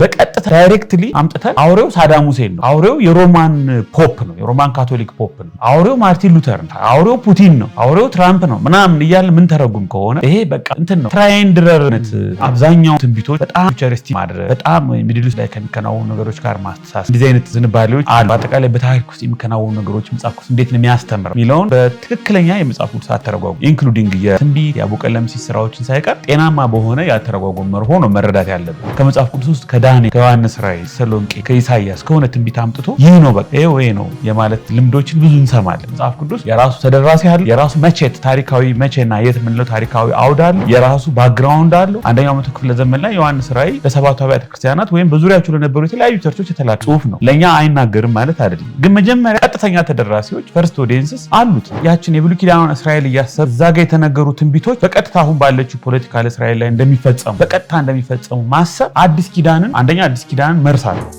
በቀጥታ ዳይሬክትሊ አምጥተን አውሬው ሳዳም ሁሴን ነው፣ አውሬው የሮማን ፖፕ ነው፣ የሮማን ካቶሊክ ፖፕ ነው፣ አውሬው ማርቲን ሉተር ነው፣ አውሬው ፑቲን ነው፣ አውሬው ትራምፕ ነው ምናምን እያልን ምን ተረጉም ከሆነ ይሄ በቃ እንትን ነው ትራይንድረርነት። አብዛኛው ትንቢቶች በጣም ፊውቸሪስቲክ ማድረግ በጣም ሚድል ኢስት ላይ ከሚከናወኑ ነገሮች ጋር ማስተሳሰብ እንደዚህ አይነት ዝንባሌዎች አሉ። በአጠቃላይ በታሪክ ውስጥ የሚከናወኑ ነገሮች መጽሐፍ ቅዱስ እንዴት ነው የሚያስተምረው የሚለውን በትክክለኛ የመጽሐፍ ቅዱስ አተረጓጎም ኢንክሉዲንግ የትንቢት የአቡቀለምሲስ ስራዎችን ሳይቀር ጤናማ በሆነ የአተረጓጎም መርሆ ነው መረዳት ያለብን። ከመጽሐፍ ቅዱስ ውስጥ ከዳንኤል ከዮሐንስ ራእይ ተሰሎንቄ ከኢሳይያስ ከሆነ ትንቢት አምጥቶ ይህ ነው በቃ ይሄ ነው የማለት ልምዶችን ብዙ እንሰማለን። መጽሐፍ ቅዱስ የራሱ ተደራሲ አለ፣ የራሱ መቼት ታሪካዊ መቼና የት የምንለው ታሪካዊ አውድ አለ፣ የራሱ ባክግራውንድ አለው። አንደኛው መቶ ክፍለ ዘመን ላይ ዮሐንስ ራእይ ለሰባቱ አብያተ ክርስቲያናት ወይም በዙሪያቸው ለነበሩ የተለያዩ ቸርቾች የተላከ ጽሑፍ ነው። ለኛ አይናገርም ማለት አይደለም፣ ግን መጀመሪያ ቀጥተኛ ተደራሲዎች ፈርስት ኦዲየንስስ አሉት። ያችን የብሉይ ኪዳኑን እስራኤል እያሰብ እዛ ጋር የተነገሩ ትንቢቶች በቀጥታ አሁን ባለችው ፖለቲካል እስራኤል ላይ እንደሚፈጸሙ በቀጥታ እንደሚፈጸሙ ማሰብ አዲስ ኪዳንን አንደኛ አዲስ ኪዳንን መርሳት ነው።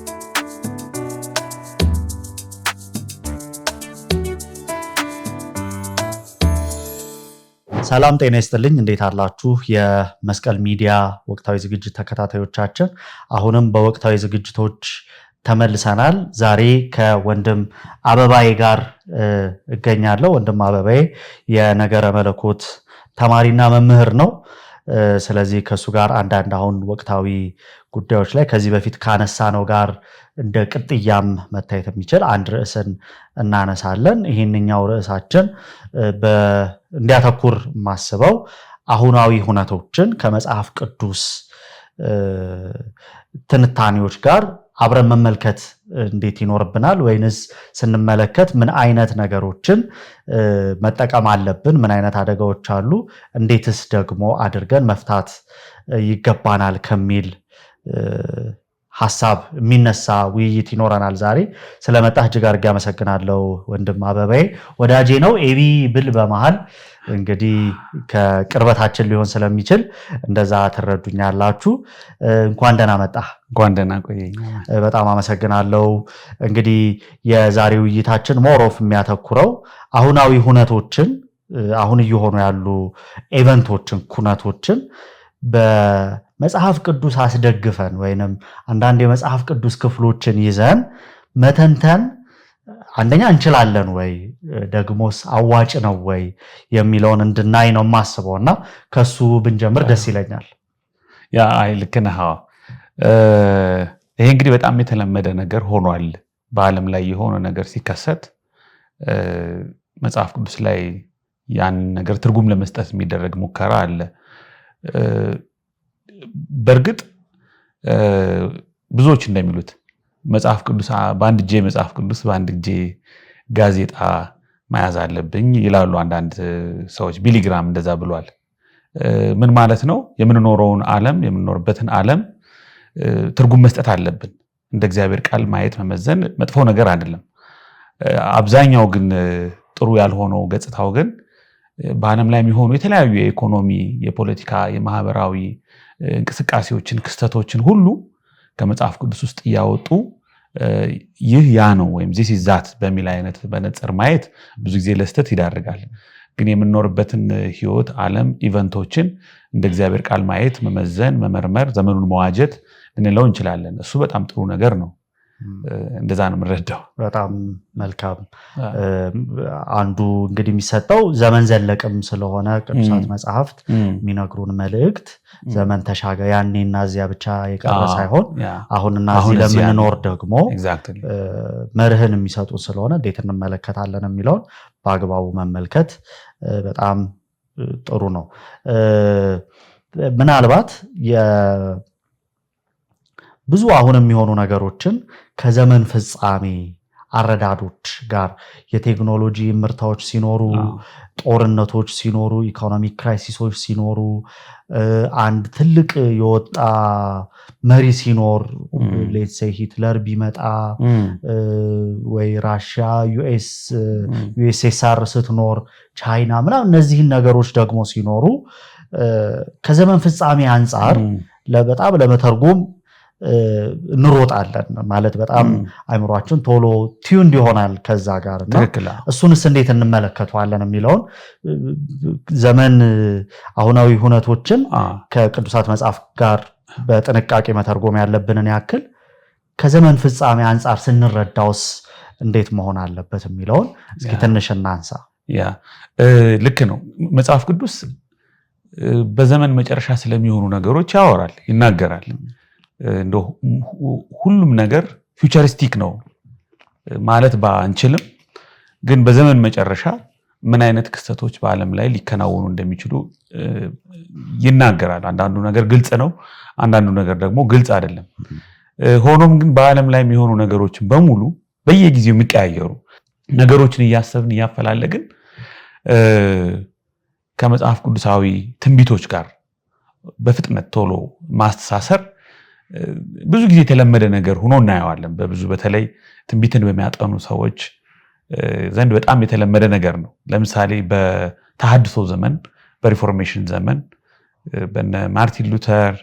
ሰላም ጤና ይስጥልኝ። እንዴት አላችሁ? የመስቀል ሚዲያ ወቅታዊ ዝግጅት ተከታታዮቻችን፣ አሁንም በወቅታዊ ዝግጅቶች ተመልሰናል። ዛሬ ከወንድም አበባዬ ጋር እገኛለሁ። ወንድም አበባዬ የነገረ መለኮት ተማሪና መምህር ነው። ስለዚህ ከሱ ጋር አንዳንድ አሁን ወቅታዊ ጉዳዮች ላይ ከዚህ በፊት ካነሳነው ጋር እንደ ቅጥያም መታየት የሚችል አንድ ርዕስን እናነሳለን። ይህንኛው ርዕሳችን እንዲያተኩር ማስበው አሁናዊ ሁነቶችን ከመጽሐፍ ቅዱስ ትንታኔዎች ጋር አብረን መመልከት እንዴት ይኖርብናል፣ ወይንስ ስንመለከት ምን አይነት ነገሮችን መጠቀም አለብን፣ ምን አይነት አደጋዎች አሉ፣ እንዴትስ ደግሞ አድርገን መፍታት ይገባናል ከሚል ሐሳብ የሚነሳ ውይይት ይኖረናል። ዛሬ ስለመጣህ እጅግ አድርጌ አመሰግናለሁ ወንድም አበባዬ። ወዳጄ ነው ኤቢ ብል በመሃል እንግዲህ ከቅርበታችን ሊሆን ስለሚችል እንደዛ ትረዱኛላችሁ። እንኳን ደህና መጣህ። እንኳን ደህና ቆየኝ። በጣም አመሰግናለሁ። እንግዲህ የዛሬ ውይይታችን ሞሮፍ የሚያተኩረው አሁናዊ ሁነቶችን አሁን እየሆኑ ያሉ ኢቨንቶችን ኩነቶችን በመጽሐፍ ቅዱስ አስደግፈን ወይንም አንዳንድ የመጽሐፍ ቅዱስ ክፍሎችን ይዘን መተንተን አንደኛ እንችላለን ወይ ደግሞስ አዋጭ ነው ወይ የሚለውን እንድናይ ነው የማስበውና ከሱ ብንጀምር ደስ ይለኛል። ያ ልክ ነህ። ይሄ እንግዲህ በጣም የተለመደ ነገር ሆኗል። በዓለም ላይ የሆነ ነገር ሲከሰት መጽሐፍ ቅዱስ ላይ ያን ነገር ትርጉም ለመስጠት የሚደረግ ሙከራ አለ። በእርግጥ ብዙዎች እንደሚሉት መጽሐፍ ቅዱስ በአንድ እጄ መጽሐፍ ቅዱስ በአንድ እጄ ጋዜጣ መያዝ አለብኝ ይላሉ አንዳንድ ሰዎች። ቢሊግራም እንደዛ ብሏል። ምን ማለት ነው? የምንኖረውን ዓለም የምንኖርበትን ዓለም ትርጉም መስጠት አለብን። እንደ እግዚአብሔር ቃል ማየት መመዘን መጥፎ ነገር አይደለም። አብዛኛው ግን ጥሩ ያልሆነው ገጽታው ግን በዓለም ላይ የሚሆኑ የተለያዩ የኢኮኖሚ፣ የፖለቲካ፣ የማህበራዊ እንቅስቃሴዎችን ክስተቶችን ሁሉ ከመጽሐፍ ቅዱስ ውስጥ እያወጡ ይህ ያ ነው ወይም ዚስ ኢዝ ዛት በሚል አይነት በነጽር ማየት ብዙ ጊዜ ለስተት ይዳርጋል። ግን የምንኖርበትን ህይወት፣ ዓለም፣ ኢቨንቶችን እንደ እግዚአብሔር ቃል ማየት፣ መመዘን፣ መመርመር፣ ዘመኑን መዋጀት ልንለው እንችላለን። እሱ በጣም ጥሩ ነገር ነው። እንደዛ ነው የምንረዳው። በጣም መልካም። አንዱ እንግዲህ የሚሰጠው ዘመን ዘለቅም ስለሆነ ቅዱሳት መጽሐፍት የሚነግሩን መልእክት ዘመን ተሻገ ያኔና እዚያ ብቻ የቀረ ሳይሆን አሁንና እዚህ ለምንኖር ደግሞ መርህን የሚሰጡ ስለሆነ እንዴት እንመለከታለን የሚለውን በአግባቡ መመልከት በጣም ጥሩ ነው። ምናልባት ብዙ አሁን የሚሆኑ ነገሮችን ከዘመን ፍጻሜ አረዳዶች ጋር የቴክኖሎጂ ምርታዎች ሲኖሩ፣ ጦርነቶች ሲኖሩ፣ ኢኮኖሚክ ክራይሲሶች ሲኖሩ፣ አንድ ትልቅ የወጣ መሪ ሲኖር ሌትስ ሴይ ሂትለር ቢመጣ ወይ ራሽያ ዩኤስኤስአር ስትኖር ቻይና ምናምን እነዚህን ነገሮች ደግሞ ሲኖሩ ከዘመን ፍጻሜ አንጻር በጣም ለመተርጎም እንሮጣለን ማለት በጣም አይምሯችን ቶሎ ቲዩንድ ይሆናል ከዛ ጋር እና እሱንስ እንዴት እንመለከተዋለን የሚለውን ዘመን አሁናዊ ሁነቶችን ከቅዱሳት መጽሐፍ ጋር በጥንቃቄ መተርጎም ያለብንን ያክል ከዘመን ፍጻሜ አንጻር ስንረዳውስ እንዴት መሆን አለበት የሚለውን እስኪ ትንሽ እናንሳ። ልክ ነው። መጽሐፍ ቅዱስ በዘመን መጨረሻ ስለሚሆኑ ነገሮች ያወራል፣ ይናገራል። እንደው ሁሉም ነገር ፊውቸሪስቲክ ነው ማለት ባንችልም ግን በዘመን መጨረሻ ምን አይነት ክስተቶች በዓለም ላይ ሊከናወኑ እንደሚችሉ ይናገራል። አንዳንዱ ነገር ግልጽ ነው፣ አንዳንዱ ነገር ደግሞ ግልጽ አይደለም። ሆኖም ግን በዓለም ላይ የሚሆኑ ነገሮችን በሙሉ በየጊዜው የሚቀያየሩ ነገሮችን እያሰብን እያፈላለግን ከመጽሐፍ ቅዱሳዊ ትንቢቶች ጋር በፍጥነት ቶሎ ማስተሳሰር ብዙ ጊዜ የተለመደ ነገር ሆኖ እናየዋለን። በብዙ በተለይ ትንቢትን በሚያጠኑ ሰዎች ዘንድ በጣም የተለመደ ነገር ነው። ለምሳሌ በተሐድሶ ዘመን፣ በሪፎርሜሽን ዘመን በነ ማርቲን ሉተር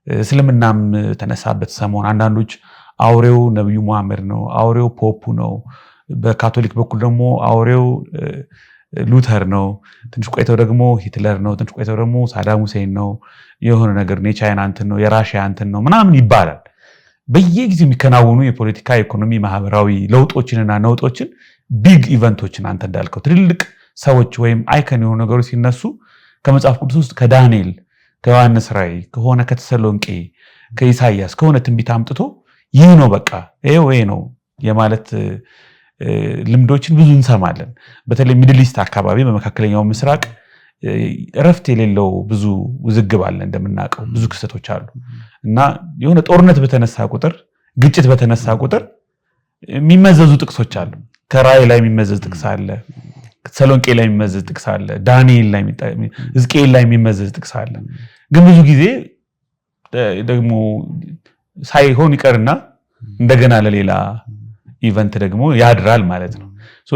እስልምናም ተነሳበት ሰሞን አንዳንዶች አውሬው ነብዩ መሐመድ ነው፣ አውሬው ፖፑ ነው፣ በካቶሊክ በኩል ደግሞ አውሬው ሉተር ነው፣ ትንሽ ቆይተው ደግሞ ሂትለር ነው፣ ትንሽ ቆይተው ደግሞ ሳዳም ሁሴን ነው፣ የሆነ ነገር ነው፣ የቻይና እንትን ነው፣ የራሽያ እንትን ነው ምናምን ይባላል። በየጊዜው የሚከናወኑ የፖለቲካ ኢኮኖሚ፣ ማህበራዊ ለውጦችንና ነውጦችን ቢግ ኢቨንቶችን አንተ እንዳልከው ትልልቅ ሰዎች ወይም አይከን የሆኑ ነገሮች ሲነሱ ከመጽሐፍ ቅዱስ ውስጥ ከዳንኤል፣ ከዮሐንስ ራእይ፣ ከሆነ ከተሰሎንቄ፣ ከኢሳይያስ ከሆነ ትንቢት አምጥቶ ይህ ነው በቃ ይሄ ነው የማለት ልምዶችን ብዙ እንሰማለን። በተለይ ሚድል ኢስት አካባቢ በመካከለኛው ምስራቅ እረፍት የሌለው ብዙ ውዝግብ አለ። እንደምናውቀው ብዙ ክስተቶች አሉ እና የሆነ ጦርነት በተነሳ ቁጥር፣ ግጭት በተነሳ ቁጥር የሚመዘዙ ጥቅሶች አሉ። ከራእይ ላይ የሚመዘዝ ጥቅስ አለ፣ ተሰሎንቄ ላይ የሚመዘዝ ጥቅስ አለ፣ ዳንኤል ላይ ሕዝቅኤል ላይ የሚመዘዝ ጥቅስ አለ። ግን ብዙ ጊዜ ደግሞ ሳይሆን ይቀርና እንደገና ለሌላ ኢቨንት ደግሞ ያድራል ማለት ነው።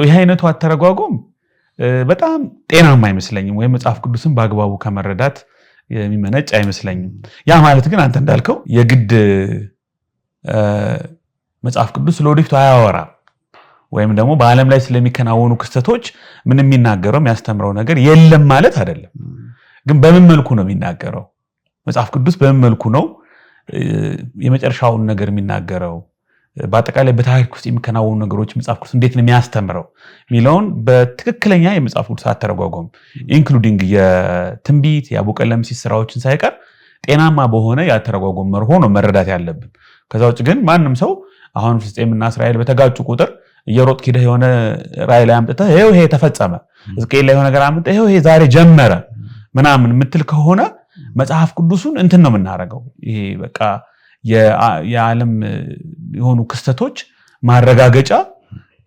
ይህ አይነቱ አተረጓጎም በጣም ጤናማ አይመስለኝም፣ ወይም መጽሐፍ ቅዱስን በአግባቡ ከመረዳት የሚመነጭ አይመስለኝም። ያ ማለት ግን አንተ እንዳልከው የግድ መጽሐፍ ቅዱስ ለወደፊቱ አያወራም፣ ወይም ደግሞ በዓለም ላይ ስለሚከናወኑ ክስተቶች ምን የሚናገረው የሚያስተምረው ነገር የለም ማለት አይደለም። ግን በምን መልኩ ነው የሚናገረው? መጽሐፍ ቅዱስ በምን መልኩ ነው የመጨረሻውን ነገር የሚናገረው? በአጠቃላይ በታሪክ ውስጥ የሚከናወኑ ነገሮች መጽሐፍ ቅዱስ እንዴት ነው የሚያስተምረው የሚለውን በትክክለኛ የመጽሐፍ ቅዱስ አተረጓጎም ኢንክሉዲንግ የትንቢት የአቡቀለምሲስ ስራዎችን ሳይቀር ጤናማ በሆነ የአተረጓጎም መርሆ ነው መረዳት ያለብን። ከዛ ውጭ ግን ማንም ሰው አሁን ፍልስጤምና እስራኤል በተጋጩ ቁጥር እየሮጥክ ሄደህ የሆነ ራእይ ላይ አምጥተህ ይሄ ተፈጸመ፣ ሕዝቅኤል ላይ የሆነ ነገር አምጥተህ ይሄ ዛሬ ጀመረ ምናምን የምትል ከሆነ መጽሐፍ ቅዱሱን እንትን ነው የምናደርገው። ይሄ በቃ የዓለም የሆኑ ክስተቶች ማረጋገጫ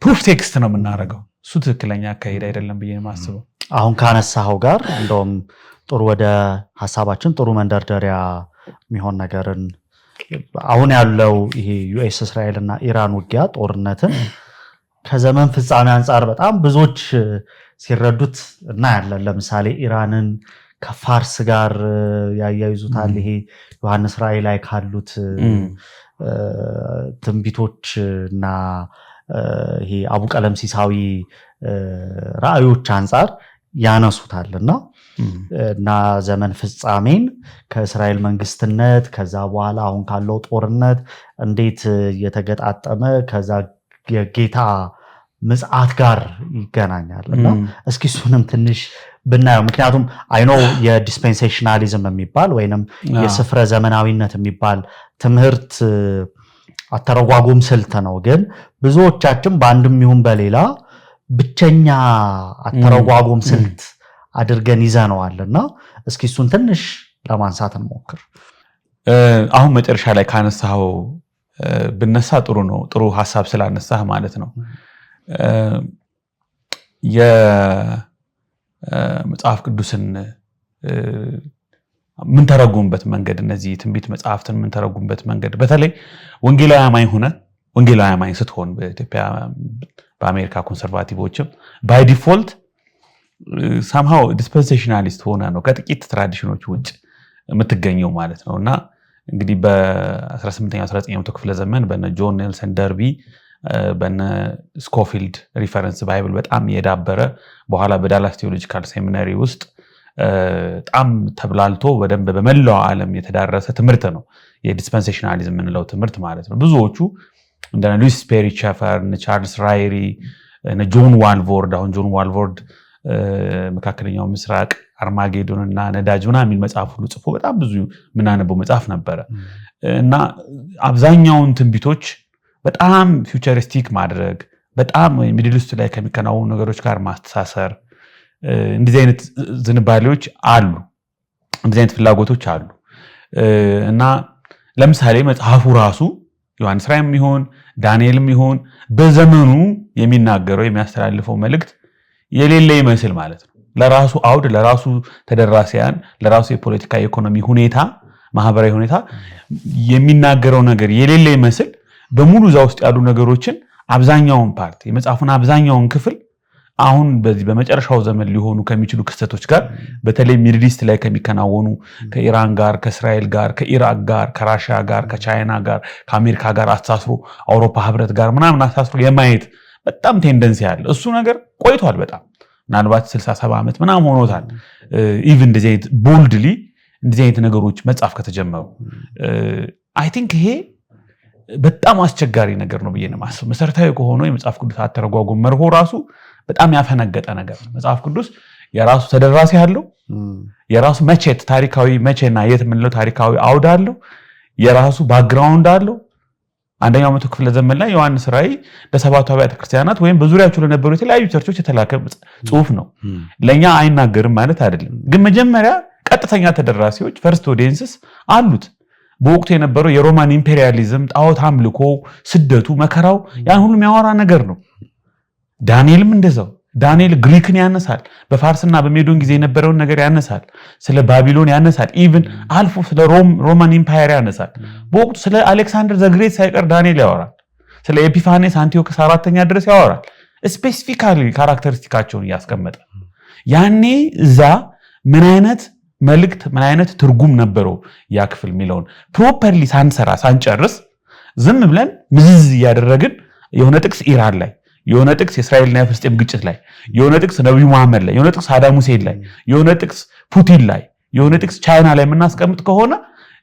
ፕሩፍ ቴክስት ነው የምናደርገው። እሱ ትክክለኛ አካሄድ አይደለም ብዬ የማስበው። አሁን ካነሳኸው ጋር እንደውም ጥሩ ወደ ሀሳባችን ጥሩ መንደርደሪያ የሚሆን ነገርን አሁን ያለው ይሄ ዩኤስ እስራኤል እና ኢራን ውጊያ ጦርነትን ከዘመን ፍጻሜ አንጻር በጣም ብዙዎች ሲረዱት እናያለን። ለምሳሌ ኢራንን ከፋርስ ጋር ያያይዙታል። ይሄ ዮሐንስ ራእይ ላይ ካሉት ትንቢቶች እና ይሄ አቡቀለምሲሳዊ ራእዮች አንጻር ያነሱታል እና ዘመን ፍጻሜን ከእስራኤል መንግስትነት ከዛ በኋላ አሁን ካለው ጦርነት እንዴት እየተገጣጠመ ከዛ የጌታ ምጽአት ጋር ይገናኛል እና እስኪ እሱንም ትንሽ ብናየው። ምክንያቱም አይኖ የዲስፔንሴሽናሊዝም የሚባል ወይንም የስፍረ ዘመናዊነት የሚባል ትምህርት አተረጓጎም ስልት ነው። ግን ብዙዎቻችን በአንድም ይሁን በሌላ ብቸኛ አተረጓጎም ስልት አድርገን ይዘነዋል እና እስኪ እሱን ትንሽ ለማንሳት እንሞክር። አሁን መጨረሻ ላይ ካነሳው ብነሳ ጥሩ ነው። ጥሩ ሐሳብ ስላነሳህ ማለት ነው። የመጽሐፍ ቅዱስን ምን ተረጉምበት መንገድ፣ እነዚህ ትንቢት መጽሐፍትን ምን ተረጉምበት መንገድ፣ በተለይ ወንጌላዊ አማኝ ስትሆን በኢትዮጵያ በአሜሪካ ኮንሰርቫቲቮችም ባይ ዲፎልት ሳምሃው ዲስፐንሴሽናሊስት ሆነ ነው ከጥቂት ትራዲሽኖች ውጭ የምትገኘው ማለት ነው። እና እንግዲህ በ18ኛው 19ኛው ክፍለ ዘመን በነ ጆን ኔልሰን ደርቢ በነ ስኮፊልድ ሪፈረንስ ባይብል በጣም የዳበረ በኋላ በዳላስ ቴዎሎጂካል ሴሚናሪ ውስጥ በጣም ተብላልቶ በደንብ በመላው ዓለም የተዳረሰ ትምህርት ነው የዲስፐንሴሽናሊዝም የምንለው ትምህርት ማለት ነው። ብዙዎቹ እንደ ሉዊስ ስፔሪ ሸፈር፣ ቻርልስ ራይሪ፣ ጆን ዋልቮርድ አሁን ጆን ዋልቮርድ መካከለኛው ምስራቅ አርማጌዶን እና ነዳጅ ምናምን የሚል መጽሐፍ ሁሉ ጽፎ በጣም ብዙ ምናነበው መጽሐፍ ነበረ እና አብዛኛውን ትንቢቶች በጣም ፊውቸሪስቲክ ማድረግ በጣም ሚድል ኢስት ላይ ከሚከናወኑ ነገሮች ጋር ማስተሳሰር እንደዚህ አይነት ዝንባሌዎች አሉ፣ እንደዚህ አይነት ፍላጎቶች አሉ እና ለምሳሌ መጽሐፉ ራሱ ዮሐንስ ራእይም ይሁን ዳንኤልም ይሁን በዘመኑ የሚናገረው የሚያስተላልፈው መልእክት የሌለ ይመስል ማለት ነው። ለራሱ አውድ፣ ለራሱ ተደራሲያን፣ ለራሱ የፖለቲካ ኢኮኖሚ ሁኔታ፣ ማህበራዊ ሁኔታ የሚናገረው ነገር የሌለ ይመስል በሙሉ እዛ ውስጥ ያሉ ነገሮችን አብዛኛውን ፓርት የመጽሐፉን አብዛኛውን ክፍል አሁን በዚህ በመጨረሻው ዘመን ሊሆኑ ከሚችሉ ክስተቶች ጋር በተለይ ሚድል ኢስት ላይ ከሚከናወኑ ከኢራን ጋር፣ ከእስራኤል ጋር፣ ከኢራቅ ጋር፣ ከራሽያ ጋር፣ ከቻይና ጋር፣ ከአሜሪካ ጋር አስተሳስሮ አውሮፓ ህብረት ጋር ምናምን አስተሳስሮ የማየት በጣም ቴንደንሲ አለ። እሱ ነገር ቆይቷል በጣም ምናልባት 67 ዓመት ምናምን ሆኖታል። ኢቭን እንደዚህ አይነት ቦልድሊ እንደዚህ አይነት ነገሮች መጻፍ ከተጀመሩ አይ ቲንክ ይሄ በጣም አስቸጋሪ ነገር ነው ብዬ ነው የማስበው። መሰረታዊ ከሆነው የመጽሐፍ ቅዱስ አተረጓጎም መርሆ ራሱ በጣም ያፈነገጠ ነገር ነው። መጽሐፍ ቅዱስ የራሱ ተደራሲ አለው፣ የራሱ መቼት ታሪካዊ መቼና የት የምንለው ታሪካዊ አውድ አለው፣ የራሱ ባክግራውንድ አለው። አንደኛው መቶ ክፍለ ዘመን ላይ ዮሐንስ ራእይ ለሰባቱ አብያተ ክርስቲያናት ወይም በዙሪያቸው ለነበሩ የተለያዩ ቸርቾች የተላከ ጽሑፍ ነው። ለኛ አይናገርም ማለት አይደለም፣ ግን መጀመሪያ ቀጥተኛ ተደራሲዎች ፈርስት ኦዲየንስስ አሉት። በወቅቱ የነበረው የሮማን ኢምፔሪያሊዝም፣ ጣዖት አምልኮ፣ ስደቱ፣ መከራው ያን ሁሉ የሚያወራ ነገር ነው። ዳንኤልም እንደዛው። ዳንኤል ግሪክን ያነሳል፣ በፋርስና በሜዶን ጊዜ የነበረውን ነገር ያነሳል፣ ስለ ባቢሎን ያነሳል፣ ኢቭን አልፎ ስለ ሮማን ኢምፓየር ያነሳል። በወቅቱ ስለ አሌክሳንደር ዘግሬት ሳይቀር ዳንኤል ያወራል። ስለ ኤፒፋኔስ አንቲዮክስ አራተኛ ድረስ ያወራል። ስፔሲፊካሊ ካራክተሪስቲካቸውን እያስቀመጠ ያኔ እዛ ምን አይነት መልእክት ምን አይነት ትርጉም ነበረው ያ ክፍል የሚለውን ፕሮፐርሊ ሳንሰራ ሳንጨርስ ዝም ብለን ምዝዝ እያደረግን የሆነ ጥቅስ ኢራን ላይ፣ የሆነ ጥቅስ የእስራኤልና የፍልስጤም ግጭት ላይ፣ የሆነ ጥቅስ ነብዩ መሐመድ ላይ፣ የሆነ ጥቅስ ሳዳም ሁሴን ላይ፣ የሆነ ጥቅስ ፑቲን ላይ፣ የሆነ ጥቅስ ቻይና ላይ የምናስቀምጥ ከሆነ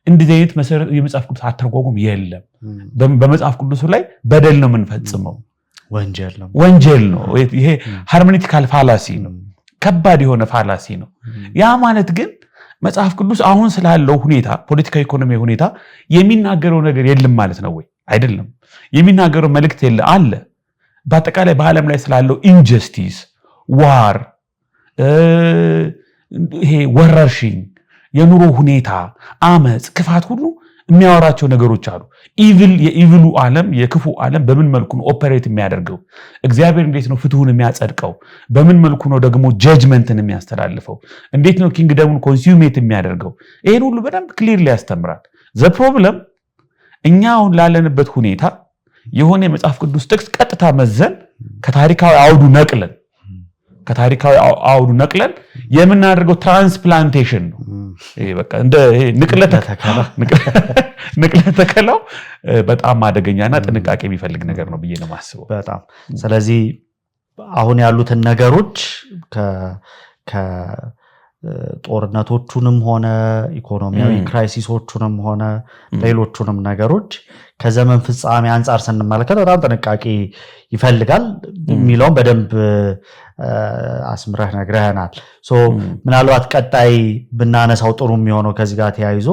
እንደዚህ አይነት መሰረት የመጽሐፍ ቅዱስ አተረጓጎም የለም። በመጽሐፍ ቅዱሱ ላይ በደል ነው የምንፈጽመው፣ ወንጀል ነው። ይሄ ሃርሜኔቲካል ፋላሲ ነው፣ ከባድ የሆነ ፋላሲ ነው። ያ ማለት ግን መጽሐፍ ቅዱስ አሁን ስላለው ሁኔታ ፖለቲካ ኢኮኖሚ ሁኔታ የሚናገረው ነገር የለም ማለት ነው ወይ? አይደለም። የሚናገረው መልእክት አለ። በአጠቃላይ በዓለም ላይ ስላለው ኢንጀስቲስ፣ ዋር፣ ይሄ ወረርሽኝ፣ የኑሮ ሁኔታ፣ አመፅ፣ ክፋት ሁሉ የሚያወራቸው ነገሮች አሉ። የኢቪሉ ዓለም የክፉ ዓለም በምን መልኩ ነው ኦፐሬት የሚያደርገው? እግዚአብሔር እንዴት ነው ፍትሁን የሚያጸድቀው? በምን መልኩ ነው ደግሞ ጀጅመንትን የሚያስተላልፈው? እንዴት ነው ኪንግደሙን ኮንሱሜት የሚያደርገው? ይሄን ሁሉ በደንብ ክሊርሊ ያስተምራል። ዘ ፕሮብለም እኛ አሁን ላለንበት ሁኔታ የሆነ የመጽሐፍ ቅዱስ ጥቅስ ቀጥታ መዘን ከታሪካዊ አውዱ ነቅለን የምናደርገው ትራንስፕላንቴሽን ነው። ይሄ በቃ እንደ ንቅለ ተከላው በጣም አደገኛና ጥንቃቄ የሚፈልግ ነገር ነው ብዬ ነው የማስበው። በጣም ስለዚህ አሁን ያሉትን ነገሮች ጦርነቶቹንም ሆነ ኢኮኖሚያዊ ክራይሲሶቹንም ሆነ ሌሎቹንም ነገሮች ከዘመን ፍጻሜ አንጻር ስንመለከት በጣም ጥንቃቄ ይፈልጋል የሚለውን በደንብ አስምረህ ነግረህናል። ምናልባት ቀጣይ ብናነሳው ጥሩ የሚሆነው ከዚህ ጋር ተያይዞ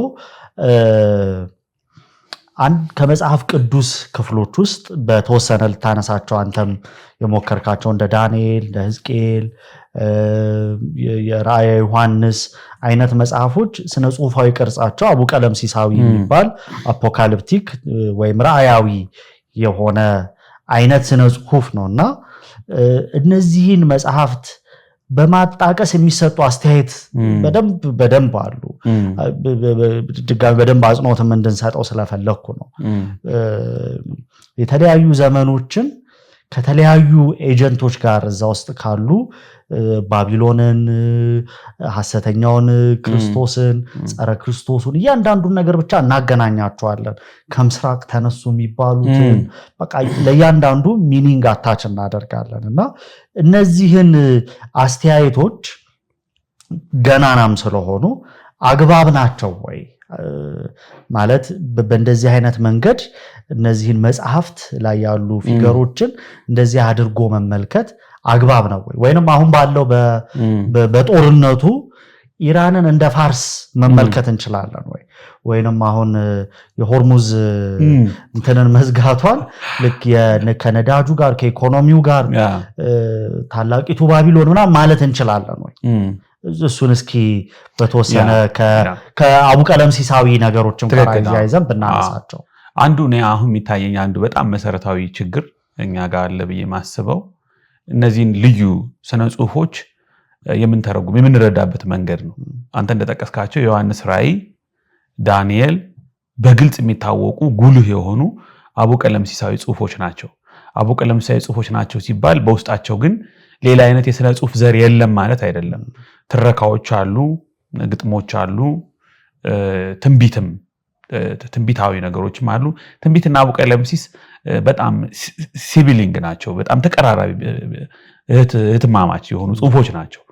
አንድ ከመጽሐፍ ቅዱስ ክፍሎች ውስጥ በተወሰነ ልታነሳቸው አንተም የሞከርካቸው እንደ ዳንኤል፣ እንደ ሕዝቅኤል፣ የራእየ ዮሐንስ አይነት መጽሐፎች ስነ ጽሁፋዊ ቅርጻቸው አቡቀለምሲሳዊ የሚባል አፖካሊፕቲክ ወይም ራእያዊ የሆነ አይነት ስነ ጽሁፍ ነውና እነዚህን መጽሐፍት በማጣቀስ የሚሰጡ አስተያየት በደንብ አሉ። ድጋሚ በደንብ አጽንኦትም እንድንሰጠው ስለፈለኩ ነው። የተለያዩ ዘመኖችን ከተለያዩ ኤጀንቶች ጋር እዛ ውስጥ ካሉ ባቢሎንን፣ ሐሰተኛውን ክርስቶስን፣ ጸረ ክርስቶስን እያንዳንዱን ነገር ብቻ እናገናኛቸዋለን። ከምስራቅ ተነሱ የሚባሉትን በቃ ለእያንዳንዱ ሚኒንግ አታች እናደርጋለን እና እነዚህን አስተያየቶች ገናናም ስለሆኑ አግባብ ናቸው ወይ ማለት በእንደዚህ አይነት መንገድ እነዚህን መጽሐፍት ላይ ያሉ ፊገሮችን እንደዚህ አድርጎ መመልከት አግባብ ነው ወይ ወይንም አሁን ባለው በጦርነቱ ኢራንን እንደ ፋርስ መመልከት እንችላለን ወይ ወይንም አሁን የሆርሙዝ እንትንን መዝጋቷን ልክ ከነዳጁ ጋር ከኢኮኖሚው ጋር ታላቂቱ ባቢሎን ምናምን ማለት እንችላለን ወይ እሱን እስኪ በተወሰነ ከአቡቀለምሲሳዊ ነገሮችም ጋር ያይዘን ብናነሳቸው አንዱ ነው አሁን የሚታየኝ አንዱ በጣም መሰረታዊ ችግር እኛ ጋር አለ ብዬ ማስበው እነዚህን ልዩ ስነ ጽሁፎች የምንረዳበት መንገድ ነው አንተ እንደጠቀስካቸው ዮሐንስ ራእይ ዳንኤል በግልጽ የሚታወቁ ጉልህ የሆኑ አቡቀለምሲሳዊ ጽሁፎች ናቸው አቡቀለምሲሳዊ ጽሁፎች ናቸው ሲባል በውስጣቸው ግን ሌላ አይነት የስነ ጽሁፍ ዘር የለም ማለት አይደለም ትረካዎች አሉ ግጥሞች አሉ ትንቢታዊ ነገሮችም አሉ ትንቢትና አቡቀለምሲስ በጣም ሲቪሊንግ ናቸው በጣም ተቀራራቢ እህትማማች የሆኑ ጽሁፎች ናቸው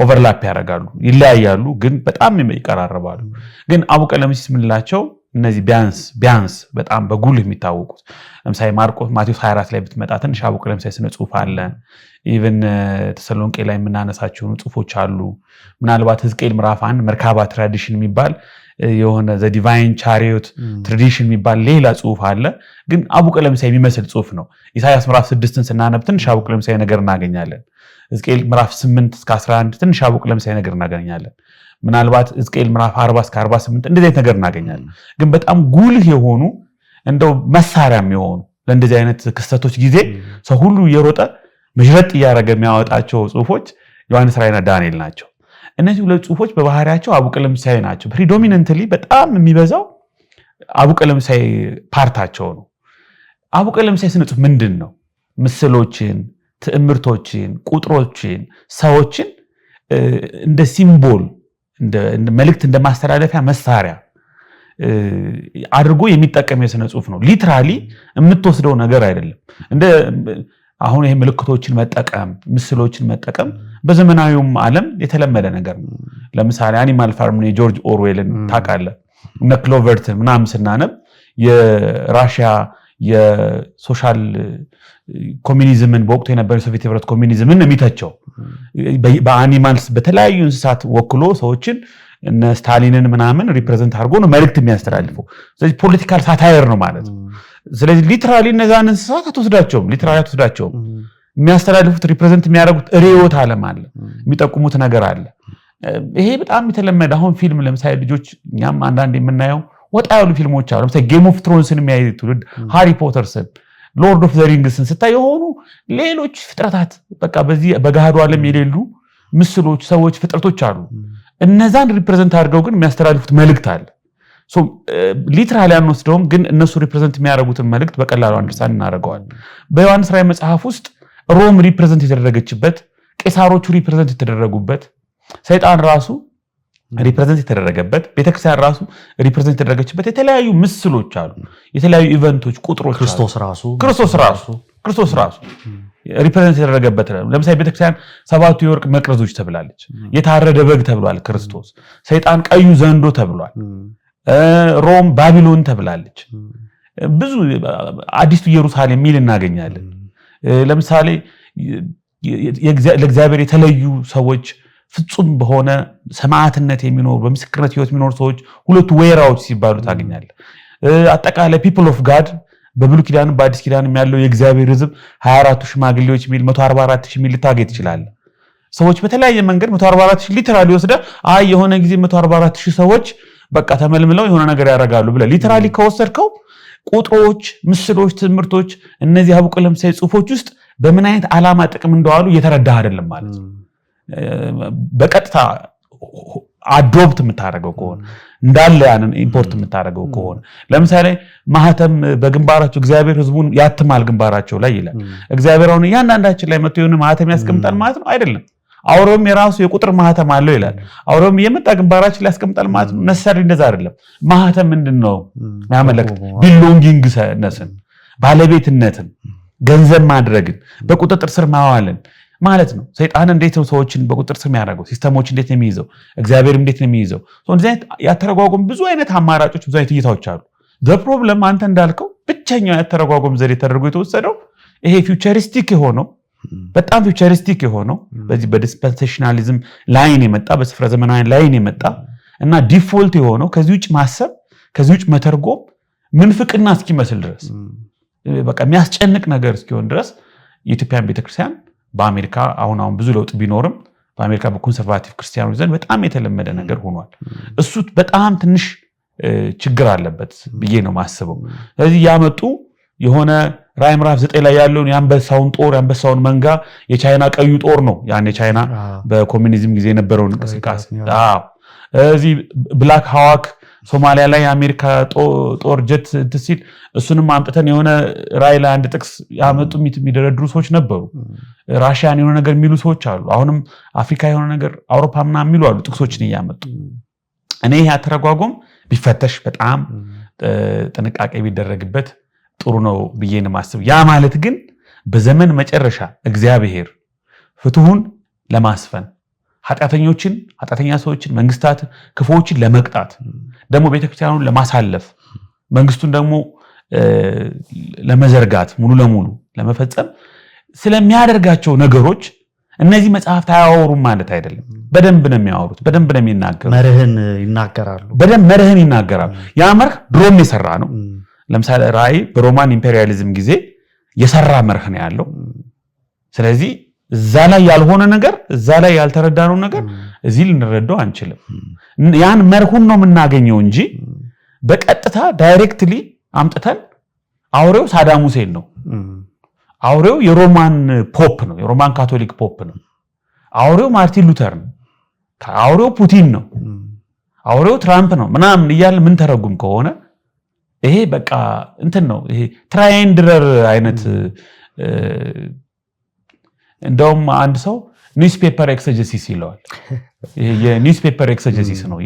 ኦቨርላፕ ያደርጋሉ ይለያያሉ ግን በጣም ይቀራረባሉ ግን አቡቀለምሲስ ምንላቸው እነዚህ ቢያንስ በጣም በጉልህ የሚታወቁት ለምሳሌ ማቴዎስ 24 ላይ ብትመጣ ትንሽ አቡቀለምሲስ ስነ ጽሁፍ አለ ኢቭን ተሰሎንቄ ላይ የምናነሳቸው ጽሁፎች አሉ ምናልባት ሕዝቅኤል ምዕራፍ 1 መርካባ ትራዲሽን የሚባል የሆነ ዘ ዲቫይን ቻሪዮት ትራዲሽን የሚባል ሌላ ጽሁፍ አለ ግን አቡቀለምሲስ የሚመስል ጽሁፍ ነው ኢሳይያስ ምዕራፍ 6ን ስናነብ ትንሽ አቡቀለምሲስ ነገር እናገኛለን ሕዝቅኤል ምዕራፍ 8 እስከ 11 ትንሽ አቡቀለምሲስ ነገር እናገኛለን ምናልባት ሕዝቅኤል ምዕራፍ 40 እስከ 48 እንደዚህ ነገር እናገኛለን ግን በጣም ጉልህ የሆኑ እንደው መሳሪያም የሆኑ ለእንደዚህ አይነት ክስተቶች ጊዜ ሰው ሁሉ እየሮጠ መሽረጥ ያደረገ የሚያወጣቸው ጽሁፎች ዮሐንስ ራእይና ዳንኤል ናቸው እነዚህ ሁለት ጽሁፎች በባህሪያቸው አቡቀለምሲሳዊ ናቸው ፕሪዶሚናንትሊ በጣም የሚበዛው አቡቀለምሲሳዊ ፓርታቸው ነው አቡቀለምሲሳዊ ስነ ጽሁፍ ምንድነው ምስሎችን ትዕምርቶችን ቁጥሮችን ሰዎችን እንደ ሲምቦል እንደ መልእክት እንደ ማስተላለፊያ መሳሪያ አድርጎ የሚጠቀም የስነ ጽሁፍ ነው ሊትራሊ የምትወስደው ነገር አይደለም እንደ አሁን ይሄ ምልክቶችን መጠቀም ምስሎችን መጠቀም በዘመናዊውም ዓለም የተለመደ ነገር ነው ለምሳሌ አኒማል ፋርም የጆርጅ ኦርዌልን ታውቃለህ እነ ክሎቨርትን ምናምን ስናነብ የራሺያ የሶሻል ኮሚኒዝምን በወቅቱ የነበረው ሶቪየት ህብረት ኮሚኒዝምን የሚተቸው በአኒማልስ በተለያዩ እንስሳት ወክሎ ሰዎችን እነ ስታሊንን ምናምን ሪፕሬዘንት አድርጎ ነው መልእክት የሚያስተላልፈው ስለዚህ ፖለቲካል ሳታየር ነው ማለት ስለዚህ ሊትራሊ እነዛን እንስሳት አትወስዳቸውም የሚያስተላልፉት ሪፕሬዘንት የሚያደርጉት ርዕዮተ ዓለም አለ የሚጠቁሙት ነገር አለ ይሄ በጣም የተለመደ አሁን ፊልም ለምሳሌ ልጆች እኛም አንዳንድ የምናየው ወጣ ያሉ ፊልሞች አሉ ለምሳሌ ጌም ኦፍ ትሮንስን የሚያዩ ትውልድ ሃሪ ፖተርስን ሎርድ ኦፍ ዘ ሪንግስን ስታይ የሆኑ ሌሎች ፍጥረታት በቃ በዚህ በጋሃዱ ዓለም የሌሉ ምስሎች ሰዎች ፍጥረቶች አሉ እነዛን ሪፕሬዘንት አድርገው ግን የሚያስተላልፉት መልእክት አለ ሊትራሊ አንወስደውም ግን እነሱ ሪፕሬዘንት የሚያደርጉትን መልእክት በቀላሉ አንደርስታንድ እናደርገዋለን በዮሐንስ ራእይ መጽሐፍ ውስጥ ሮም ሪፕሬዘንት የተደረገችበት ቄሳሮቹ ሪፕሬዘንት የተደረጉበት ሰይጣን ራሱ ሪፕሬዘንት የተደረገበት ቤተክርስቲያን ራሱ ሪፕሬዘንት የተደረገችበት የተለያዩ ምስሎች አሉ የተለያዩ ኢቨንቶች ቁጥሮች ክርስቶስ ራሱ ሪፕሬዘንት የተደረገበት ለምሳሌ ቤተክርስቲያን ሰባቱ የወርቅ መቅረዞች ተብላለች የታረደ በግ ተብሏል ክርስቶስ ሰይጣን ቀዩ ዘንዶ ተብሏል ሮም ባቢሎን ተብላለች ብዙ አዲስቱ ኢየሩሳሌም ሚል እናገኛለን ለምሳሌ ለእግዚአብሔር የተለዩ ሰዎች ፍጹም በሆነ ሰማዕትነት የሚኖሩ በምስክርነት ህይወት የሚኖሩ ሰዎች ሁለቱ ወይራዎች ሲባሉ ታገኛለህ አጠቃላይ ፒፕል ኦፍ ጋድ በብሉይ ኪዳን በአዲስ ኪዳን ያለው የእግዚአብሔር ሕዝብ 24 ሽማግሌዎች ሚል 144 ሚል ታገኝ ይችላል ሰዎች በተለያየ መንገድ 144 ሊትራሊ ወስደ የሆነ ጊዜ 144 ሰዎች በቃ ተመልምለው የሆነ ነገር ያደርጋሉ ብለ ሊትራሊ ከወሰድከው ቁጥሮች ምስሎች ትምህርቶች እነዚህ አቡቀለምሲሳዊ ጽሁፎች ውስጥ በምን አይነት ዓላማ ጥቅም እንደዋሉ እየተረዳህ አይደለም ማለት በቀጥታ አዶፕት የምታደርገው ከሆነ እንዳለ ያንን ኢምፖርት የምታደርገው ከሆነ ለምሳሌ ማህተም በግንባራቸው እግዚአብሔር ህዝቡን ያትማል ግንባራቸው ላይ ይላል እግዚአብሔር አሁን ያንዳንዳችን ላይ መጥቶ የሆነ ማህተም ያስቀምጣል ማለት ነው አይደለም አውሬውም የራሱ የቁጥር ማህተም አለው ይላል አውሬውም የመጣ ግንባራችን ላይ ያስቀምጣል ማለት ነው ነሰሪ እንደዛ አይደለም ማህተም ምንድነው ያመለክት ቢሎንጊንግነስን ባለቤትነትን ገንዘብ ማድረግን በቁጥጥር ስር ማዋልን ማለት ነው። ሰይጣን እንዴት ነው ሰዎችን በቁጥር ስር የሚያደርገው? ሲስተሞች እንዴት ነው የሚይዘው? እግዚአብሔር እንዴት ነው የሚይዘው? እንደዚህ አይነት ያተረጓጎም ብዙ አይነት አማራጮች፣ ብዙ አይነት እይታዎች አሉ። ፕሮብለም አንተ እንዳልከው ብቸኛው ያተረጓጎም ዘዴ ተደርጎ የተወሰደው ይሄ ፊውቸሪስቲክ የሆነው በጣም ፊውቸሪስቲክ የሆነው በዚህ በዲስፐንሴሽናሊዝም ላይን የመጣ በስፍረ ዘመናዊ ላይን የመጣ እና ዲፎልት የሆነው ከዚህ ውጭ ማሰብ ከዚህ ውጭ መተርጎም ምንፍቅና እስኪመስል ድረስ በቃ የሚያስጨንቅ ነገር እስኪሆን ድረስ የኢትዮጵያን ቤተክርስቲያን በአሜሪካ አሁን ብዙ ለውጥ ቢኖርም በአሜሪካ በኮንሰርቫቲቭ ክርስቲያኖች ዘንድ በጣም የተለመደ ነገር ሆኗል። እሱ በጣም ትንሽ ችግር አለበት ብዬ ነው ማስበው። ስለዚህ ያመጡ የሆነ ራዕይ ምዕራፍ 9 ላይ ያለውን የአንበሳውን ጦር የአንበሳውን መንጋ የቻይና ቀዩ ጦር ነው ያን የቻይና በኮሚኒዝም ጊዜ የነበረውን እንቅስቃሴ እዚህ ብላክ ሃዋክ ሶማሊያ ላይ የአሜሪካ ጦር ጀት ሲል እሱንም አምጥተን የሆነ ራዕይ ላይ አንድ ጥቅስ ያመጡ የሚደረድሩ ሰዎች ነበሩ። ራሽያን የሆነ ነገር የሚሉ ሰዎች አሉ። አሁንም አፍሪካ የሆነ ነገር አውሮፓ ምናምን የሚሉ አሉ ጥቅሶችን እያመጡ። እኔ ያተረጓጎም ቢፈተሽ በጣም ጥንቃቄ ቢደረግበት ጥሩ ነው ብዬ ነው ማስብ። ያ ማለት ግን በዘመን መጨረሻ እግዚአብሔር ፍትሁን ለማስፈን ኃጢአተኛ ሰዎችን መንግስታት ክፉዎችን ለመቅጣት ደግሞ ቤተክርስቲያኑን ለማሳለፍ መንግስቱን ደግሞ ለመዘርጋት ሙሉ ለሙሉ ለመፈጸም ስለሚያደርጋቸው ነገሮች እነዚህ መጽሐፍት አያወሩም ማለት አይደለም። በደንብ ነው የሚያወሩት፣ በደንብ ነው የሚናገሩት። መርህን ይናገራሉ፣ በደንብ መርህን ይናገራሉ። ያ መርህ ድሮም የሰራ ነው። ለምሳሌ ራዕይ በሮማን ኢምፔሪያሊዝም ጊዜ የሰራ መርህ ነው ያለው። ስለዚህ እዛ ላይ ያልሆነ ነገር እዛ ላይ ያልተረዳነው ነገር እዚህ ልንረዳው አንችልም። ያን መርሁን ነው የምናገኘው እንጂ በቀጥታ ዳይሬክትሊ አምጥተን አውሬው ሳዳም ሁሴን ነው፣ አውሬው የሮማን ፖፕ ነው፣ የሮማን ካቶሊክ ፖፕ ነው፣ አውሬው ማርቲን ሉተር ነው፣ አውሬው ፑቲን ነው፣ አውሬው ትራምፕ ነው ምናምን እያልን ምን ተረጉም ከሆነ ይሄ በቃ እንትን ነው። ይሄ ትራይንድረር አይነት እንደውም አንድ ሰው ኒውስፔፐር ኤክሰጀሲስ ይለዋል። የኒውስፔፐር ኤክሰጀሲስ ነው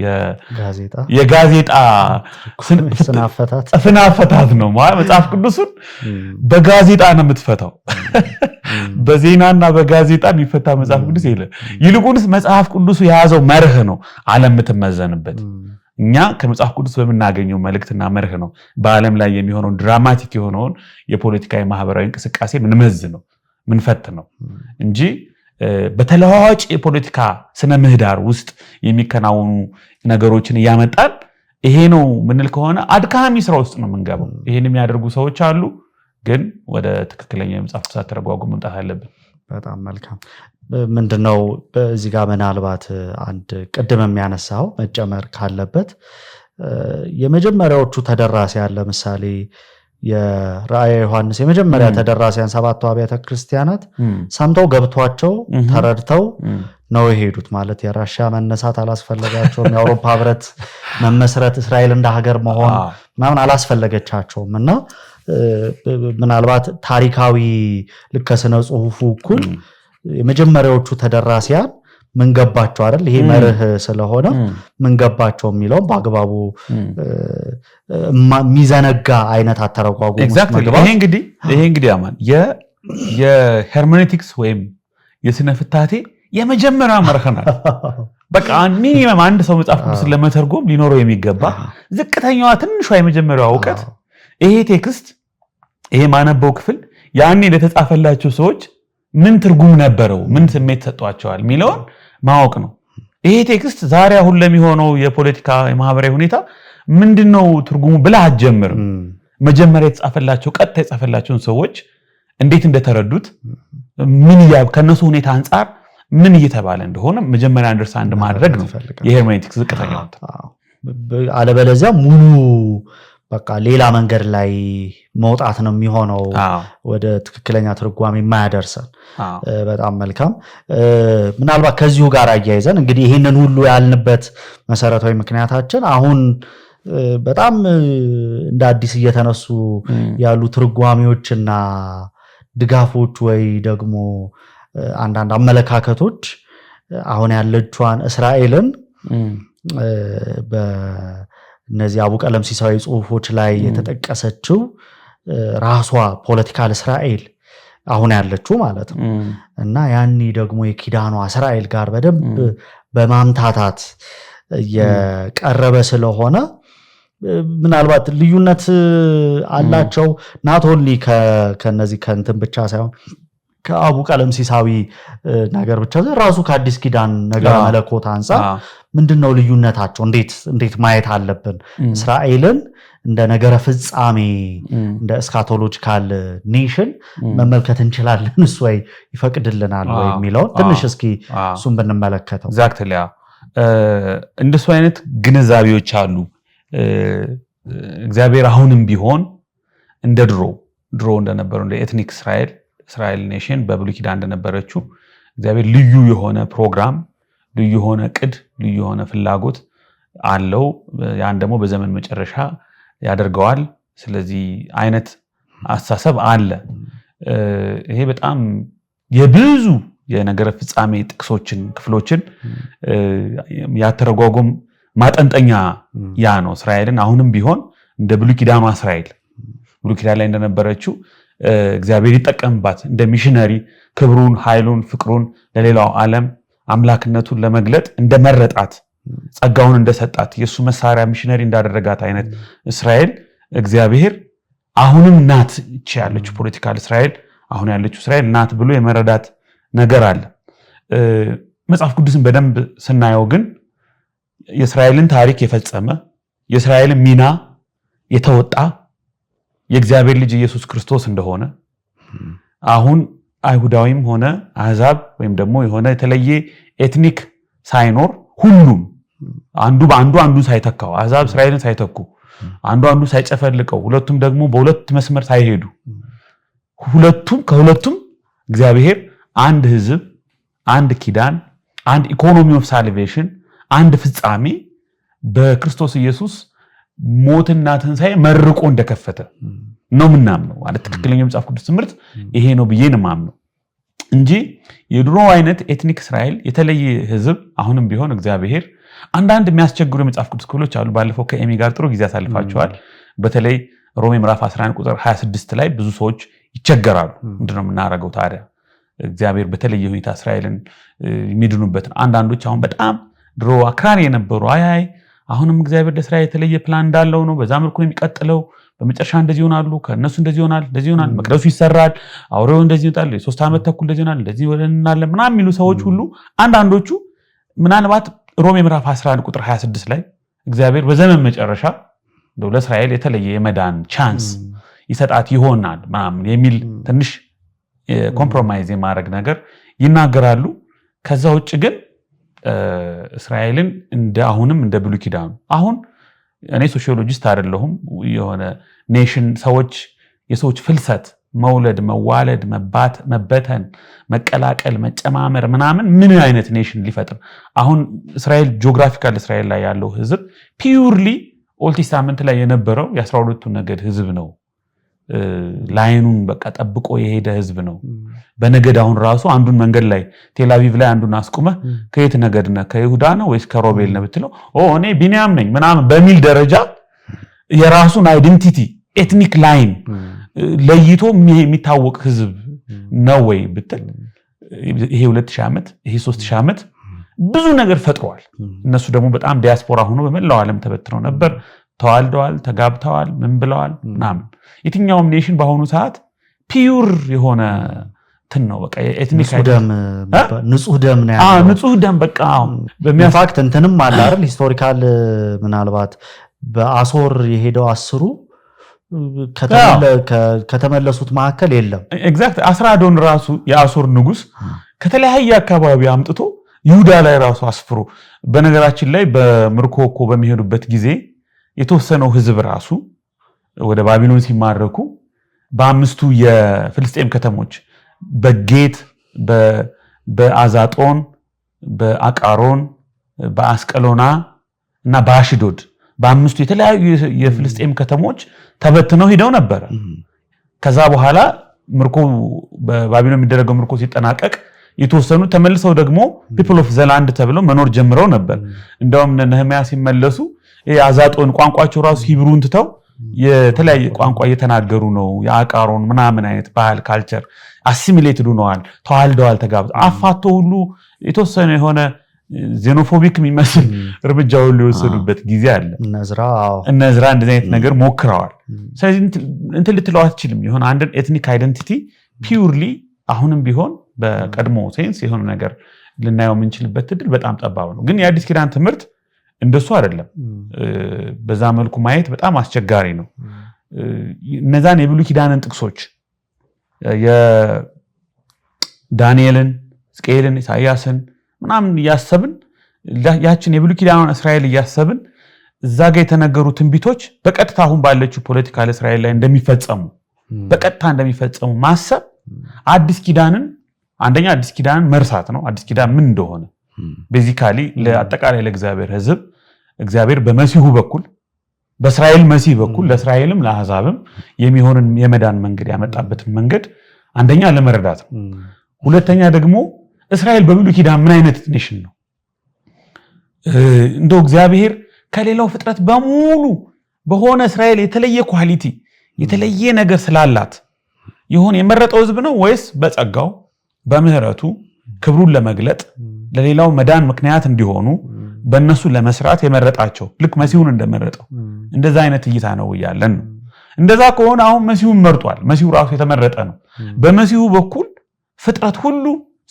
የጋዜጣ ስናፈታት ነው። መጽሐፍ ቅዱስን በጋዜጣ ነው የምትፈታው። በዜናና በጋዜጣ የሚፈታ መጽሐፍ ቅዱስ የለም። ይልቁንስ መጽሐፍ ቅዱሱ የያዘው መርህ ነው ዓለም የምትመዘንበት። እኛ ከመጽሐፍ ቅዱስ በምናገኘው መልእክትና መርህ ነው በዓለም ላይ የሚሆነውን ድራማቲክ የሆነውን የፖለቲካዊ ማህበራዊ እንቅስቃሴ ምንመዝ ነው ምንፈት ነው እንጂ በተለዋዋጭ የፖለቲካ ስነ ምህዳር ውስጥ የሚከናወኑ ነገሮችን እያመጣን ይሄ ነው ምንል ከሆነ አድካሚ ስራ ውስጥ ነው የምንገባው። ይሄን የሚያደርጉ ሰዎች አሉ፣ ግን ወደ ትክክለኛ የመጽሐፍ ቅዱስ ተረጓጉ መምጣት አለብን። በጣም መልካም። ምንድነው በዚህ ጋር ምናልባት አንድ ቅድም የሚያነሳው መጨመር ካለበት የመጀመሪያዎቹ ተደራሲያን ለምሳሌ የራዕየ ዮሐንስ የመጀመሪያ ተደራሲያን 7ቱ አብያተ ክርስቲያናት ሰምተው ገብቷቸው ተረድተው ነው የሄዱት። ማለት የራሽያ መነሳት አላስፈለጋቸውም፣ የአውሮፓ ህብረት መመስረት፣ እስራኤል እንደ ሀገር መሆን ምናምን አላስፈለገቻቸውም እና ምናልባት ታሪካዊ ልክ ከስነ ጽሁፉ እኩል የመጀመሪያዎቹ ተደራሲያን ምን ገባቸው አይደል? ይሄ መርህ ስለሆነ ምን ገባቸው የሚለው በአግባቡ ሚዘነጋ አይነት አተረጓጉ ይሄ እንግዲህ አማን የሄርሜኔቲክስ ወይም የስነ ፍታቴ የመጀመሪያ መርህ ነው። በቃ ሚኒመም አንድ ሰው መጽሐፍ ቅዱስን ለመተርጎም ሊኖረው የሚገባ ዝቅተኛዋ ትንሿ የመጀመሪያዋ ዕውቀት ይሄ ቴክስት ይሄ ማነበው ክፍል ያኔ ለተጻፈላቸው ሰዎች ምን ትርጉም ነበረው፣ ምን ስሜት ሰጧቸዋል የሚለውን ማወቅ ነው። ይሄ ቴክስት ዛሬ አሁን ለሚሆነው የፖለቲካ የማህበራዊ ሁኔታ ምንድነው ትርጉሙ ብለህ አትጀምርም። መጀመሪያ የተጻፈላቸው ቀጥታ የተጻፈላቸውን ሰዎች እንዴት እንደተረዱት ምን ከነሱ ሁኔታ አንፃር ምን እየተባለ እንደሆነ መጀመሪያ አንደርስታንድ ማድረግ ነው የሄርሜኔቲክስ ዝቅተኛው። አለበለዚያ ሙሉ በቃ ሌላ መንገድ ላይ መውጣት ነው የሚሆነው፣ ወደ ትክክለኛ ትርጓሜ የማያደርሰን። በጣም መልካም። ምናልባት ከዚሁ ጋር አያይዘን እንግዲህ ይህንን ሁሉ ያልንበት መሰረታዊ ምክንያታችን አሁን በጣም እንደ አዲስ እየተነሱ ያሉ ትርጓሜዎችና ድጋፎች ወይ ደግሞ አንዳንድ አመለካከቶች አሁን ያለቿን እስራኤልን በእነዚህ አቡቀለምሲሳዊ ጽሁፎች ላይ የተጠቀሰችው ራሷ ፖለቲካል እስራኤል አሁን ያለችው ማለት ነው እና ያኔ ደግሞ የኪዳኗ እስራኤል ጋር በደንብ በማምታታት የቀረበ ስለሆነ ምናልባት ልዩነት አላቸው not only ከነዚህ ከእንትን ብቻ ሳይሆን ከአቡ ቀለምሲሳዊ ነገር ብቻ ራሱ ከአዲስ ኪዳን ነገር መለኮት አንፃር ምንድነው ልዩነታቸው እንዴት ማየት አለብን እስራኤልን እንደ ነገረ ፍጻሜ እንደ እስካቶሎጂካል ኔሽን መመልከት እንችላለን እሱ ወይ ይፈቅድልናል ወይ የሚለው ትንሽ እስኪ እሱን ብንመለከተው ኤግዛክትሊ እንደሱ አይነት ግንዛቤዎች አሉ እግዚአብሔር አሁንም ቢሆን እንደ ድሮ እንደነበረው እንደ ኤትኒክ እስራኤል ኔሽን በብሉይ ኪዳን እንደነበረችው እግዚአብሔር ልዩ የሆነ ፕሮግራም ልዩ የሆነ ቅድ ልዩ የሆነ ፍላጎት አለው ያን ደግሞ በዘመን መጨረሻ ያደርገዋል ስለዚህ አይነት አስተሳሰብ አለ ይሄ በጣም የብዙ የነገረ ፍጻሜ ጥቅሶችን ክፍሎችን ያተረጓጉም ማጠንጠኛ ያ ነው እስራኤልን አሁንም ቢሆን እንደ ብሉይ ኪዳኑ እስራኤል ብሉይ ኪዳን ላይ እንደነበረችው እግዚአብሔር ይጠቀምባት እንደ ሚሽነሪ ክብሩን ኃይሉን ፍቅሩን ለሌላው ዓለም አምላክነቱን ለመግለጥ እንደመረጣት ጸጋውን እንደሰጣት የሱ መሳሪያ ሚሽነሪ እንዳደረጋት አይነት እስራኤል እግዚአብሔር አሁንም ናት ያለችው ፖለቲካል እስራኤል አሁን ያለችው እስራኤል ናት ብሎ የመረዳት ነገር አለ መጽሐፍ ቅዱስን በደንብ ስናየው ግን የእስራኤልን ታሪክ የፈጸመ የእስራኤልን ሚና የተወጣ የእግዚአብሔር ልጅ ኢየሱስ ክርስቶስ እንደሆነ አሁን አይሁዳዊም ሆነ አሕዛብ ወይም ደግሞ የሆነ የተለየ ኤትኒክ ሳይኖር ሁሉም አንዱ በአንዱ ሳይተካው አሕዛብ እስራኤልን ሳይተኩ አንዱ ሳይጨፈልቀው ሁለቱም ደግሞ በሁለት መስመር ሳይሄዱ ከሁለቱም እግዚአብሔር አንድ ሕዝብ አንድ ኪዳን አንድ ኢኮኖሚ ኦፍ ሳልቬሽን አንድ ፍጻሜ በክርስቶስ ኢየሱስ ሞትና ትንሣኤ መርቆ እንደከፈተ ነው ምናምነው ማለት ትክክለኛው መጽሐፍ ቅዱስ ትምህርት ይሄ ነው ብዬ ነው ማምነው እንጂ የድሮ አይነት ኤትኒክ እስራኤል የተለየ ሕዝብ አሁንም ቢሆን እግዚአብሔር አንዳንድ የሚያስቸግሩ የመጽሐፍ ቅዱስ ክፍሎች አሉ ባለፈው ከኤሚ ጋር ጥሩ ጊዜ አሳልፋቸዋል በተለይ ሮሜ ምዕራፍ 11 ቁጥር 26 ላይ ብዙ ሰዎች ይቸገራሉ ምንድነው የምናረገው ታዲያ እግዚአብሔር በተለየ ሁኔታ እስራኤልን የሚድኑበት አንዳንዶች አሁን በጣም ድሮ አክራሪ የነበሩ አሁንም እግዚአብሔር ለእስራኤል የተለየ ፕላን እንዳለው ነው በዛ መልኩ ነው የሚቀጥለው በመጨረሻ እንደዚህ ይሆናሉ ከነሱ እንደዚህ ይሆናል መቅደሱ ይሰራል አውሬው እንደዚህ ይወጣል የ3 ዓመት ተኩል እንደዚህ ይሆናል እንደዚህ ወለናል ምናምን የሚሉ ሰዎች ሁሉ አንዳንዶቹ ምናልባት ሮሜ ምዕራፍ 11 ቁጥር 26 ላይ እግዚአብሔር በዘመን መጨረሻ ለእስራኤል የተለየ የመዳን ቻንስ ይሰጣት ይሆናል ምናምን የሚል ትንሽ ኮምፕሮማይዝ የማድረግ ነገር ይናገራሉ ከዛ ውጭ ግን እስራኤልን አሁንም እንደ ብሉይ ኪዳኑ አሁን እኔ ሶሺዮሎጂስት አይደለሁም የሆነ ኔሽን የሰዎች ፍልሰት መውለድ መዋለድ መበተን መቀላቀል መጨማመር ምናምን ምን አይነት ኔሽን ሊፈጥር አሁን እስራኤል ጂኦግራፊካል እስራኤል ላይ ያለው ህዝብ ፒውርሊ ኦልድ ቴስታመንት ላይ የነበረው የ12ቱ ነገድ ህዝብ ነው ላይኑን በቃ ጠብቆ የሄደ ህዝብ ነው በነገድ አሁን ራሱ አንዱን መንገድ ላይ ቴልአቪቭ ላይ አንዱን አስቆመ ከየት ነገድ ነህ ከይሁዳ ነው ወይስ ከሮቤል ነው ብትለው እኔ ቢንያም ነኝ ምናምን በሚል ደረጃ የራሱን አይደንቲቲ ኤትኒክ ላይን ለይቶ የሚታወቅ ህዝብ ነው ወይ ብትል ይሄ 2000 ዓመት ይሄ 3000 ዓመት ብዙ ነገር ፈጥሯል እነሱ ደግሞ በጣም ዲያስፖራ ሆኖ በመላው ዓለም ተበትነው ነበር ተዋልደዋል ተጋብተዋል ምን ብለዋል ምናምን የትኛውም ኔሽን በአሁኑ ሰዓት ፒውር የሆነ ነው በቃ ኤትኒክ ንጹህ ደም ነው ያለው ንጹህ ደም በቃ በሚያፋክት እንትንም አለ አይደል ሂስቶሪካል ምናልባት በአሶር የሄደው 10 ከተመለሱት መካከል የለም ኤግዛክት አስራዶን ራሱ የአሶር ንጉስ ከተለያየ አካባቢ አምጥቶ ይሁዳ ላይ ራሱ አስፍሮ በነገራችን ላይ በምርኮኮ በሚሄዱበት ጊዜ የተወሰነው ህዝብ ራሱ ወደ ባቢሎን ሲማረኩ በአምስቱ የፍልስጤም ከተሞች በጌት በአዛጦን በአቃሮን በአስቀሎና እና በአሽዶድ በአምስቱ የተለያዩ የፍልስጤም ከተሞች ተበትነው ሄደው ነበር ከዛ በኋላ ምርኮ በባቢሎን የሚደረገው ምርኮ ሲጠናቀቅ የተወሰኑ ተመልሰው ደግሞ people of the land ተብለው መኖር ጀምረው ነበር እንደውም ነህምያ ሲመለሱ የአዛጦን ቋንቋቸው ራሱ ሂብሩን ትተው የተለያየ ቋንቋ እየተናገሩ ነው የአቃሮን ምናምን አይነት ባህል ካልቸር አሲሚሌትድ ሆነዋል ተዋልደዋል ተጋብተው አፋቶ ሁሉ የተወሰነ የሆነ ዜኖፎቢክ የሚመስል እርምጃ ሁሉ የወሰዱበት ጊዜ አለ እነዝራ እንደዚህ አይነት ነገር ሞክረዋል ስለዚህ እንትን ልትለው አትችልም ይሆን አንድ ኤትኒክ አይደንቲቲ ፒውርሊ አሁንም ቢሆን በቀድሞ ሴንስ የሆነ ነገር ልናየው የምንችልበት እድል በጣም ጠባብ ነው ግን የአዲስ ኪዳን ትምህርት እንደሱ አይደለም በዛ መልኩ ማየት በጣም አስቸጋሪ ነው እነዛን የብሉይ ኪዳንን ጥቅሶች የዳንኤልን ሕዝቅኤልን ኢሳይያስን ምናምን ያሰብን ያችን የብሉይ ኪዳኑን እስራኤል ያሰብን እዛ ጋር የተነገሩ ትንቢቶች በቀጥታ አሁን ባለችው ፖለቲካል እስራኤል ላይ እንደሚፈጸሙ በቀጥታ እንደሚፈጸሙ ማሰብ አዲስ ኪዳንን አንደኛ አዲስ ኪዳንን መርሳት ነው አዲስ ኪዳን ምን እንደሆነ ቤዚካሊ ለአጠቃላይ ለእግዚአብሔር ሕዝብ እግዚአብሔር በመሲሁ በኩል በእስራኤል መሲህ በኩል ለእስራኤልም ለአሕዛብም የሚሆንን የመዳን መንገድ ያመጣበትን መንገድ አንደኛ ለመረዳት ነው ሁለተኛ ደግሞ እስራኤል በብሉይ ኪዳን ምን አይነት ኔሽን ነው እንደው እግዚአብሔር ከሌላው ፍጥረት በሙሉ በሆነ እስራኤል የተለየ ኳሊቲ የተለየ ነገር ስላላት ይሁን የመረጠው ሕዝብ ነው ወይስ በጸጋው በምህረቱ ክብሩን ለመግለጥ ለሌላው መዳን ምክንያት እንዲሆኑ በእነሱ ለመስራት የመረጣቸው ልክ መሲሁን እንደመረጠው እንደዛ አይነት እይታ ነው ያለን እንደዛ ከሆነ አሁን መሲሁን መርጧል መሲሁ ራሱ የተመረጠ ነው በመሲሁ በኩል ፍጥረት ሁሉ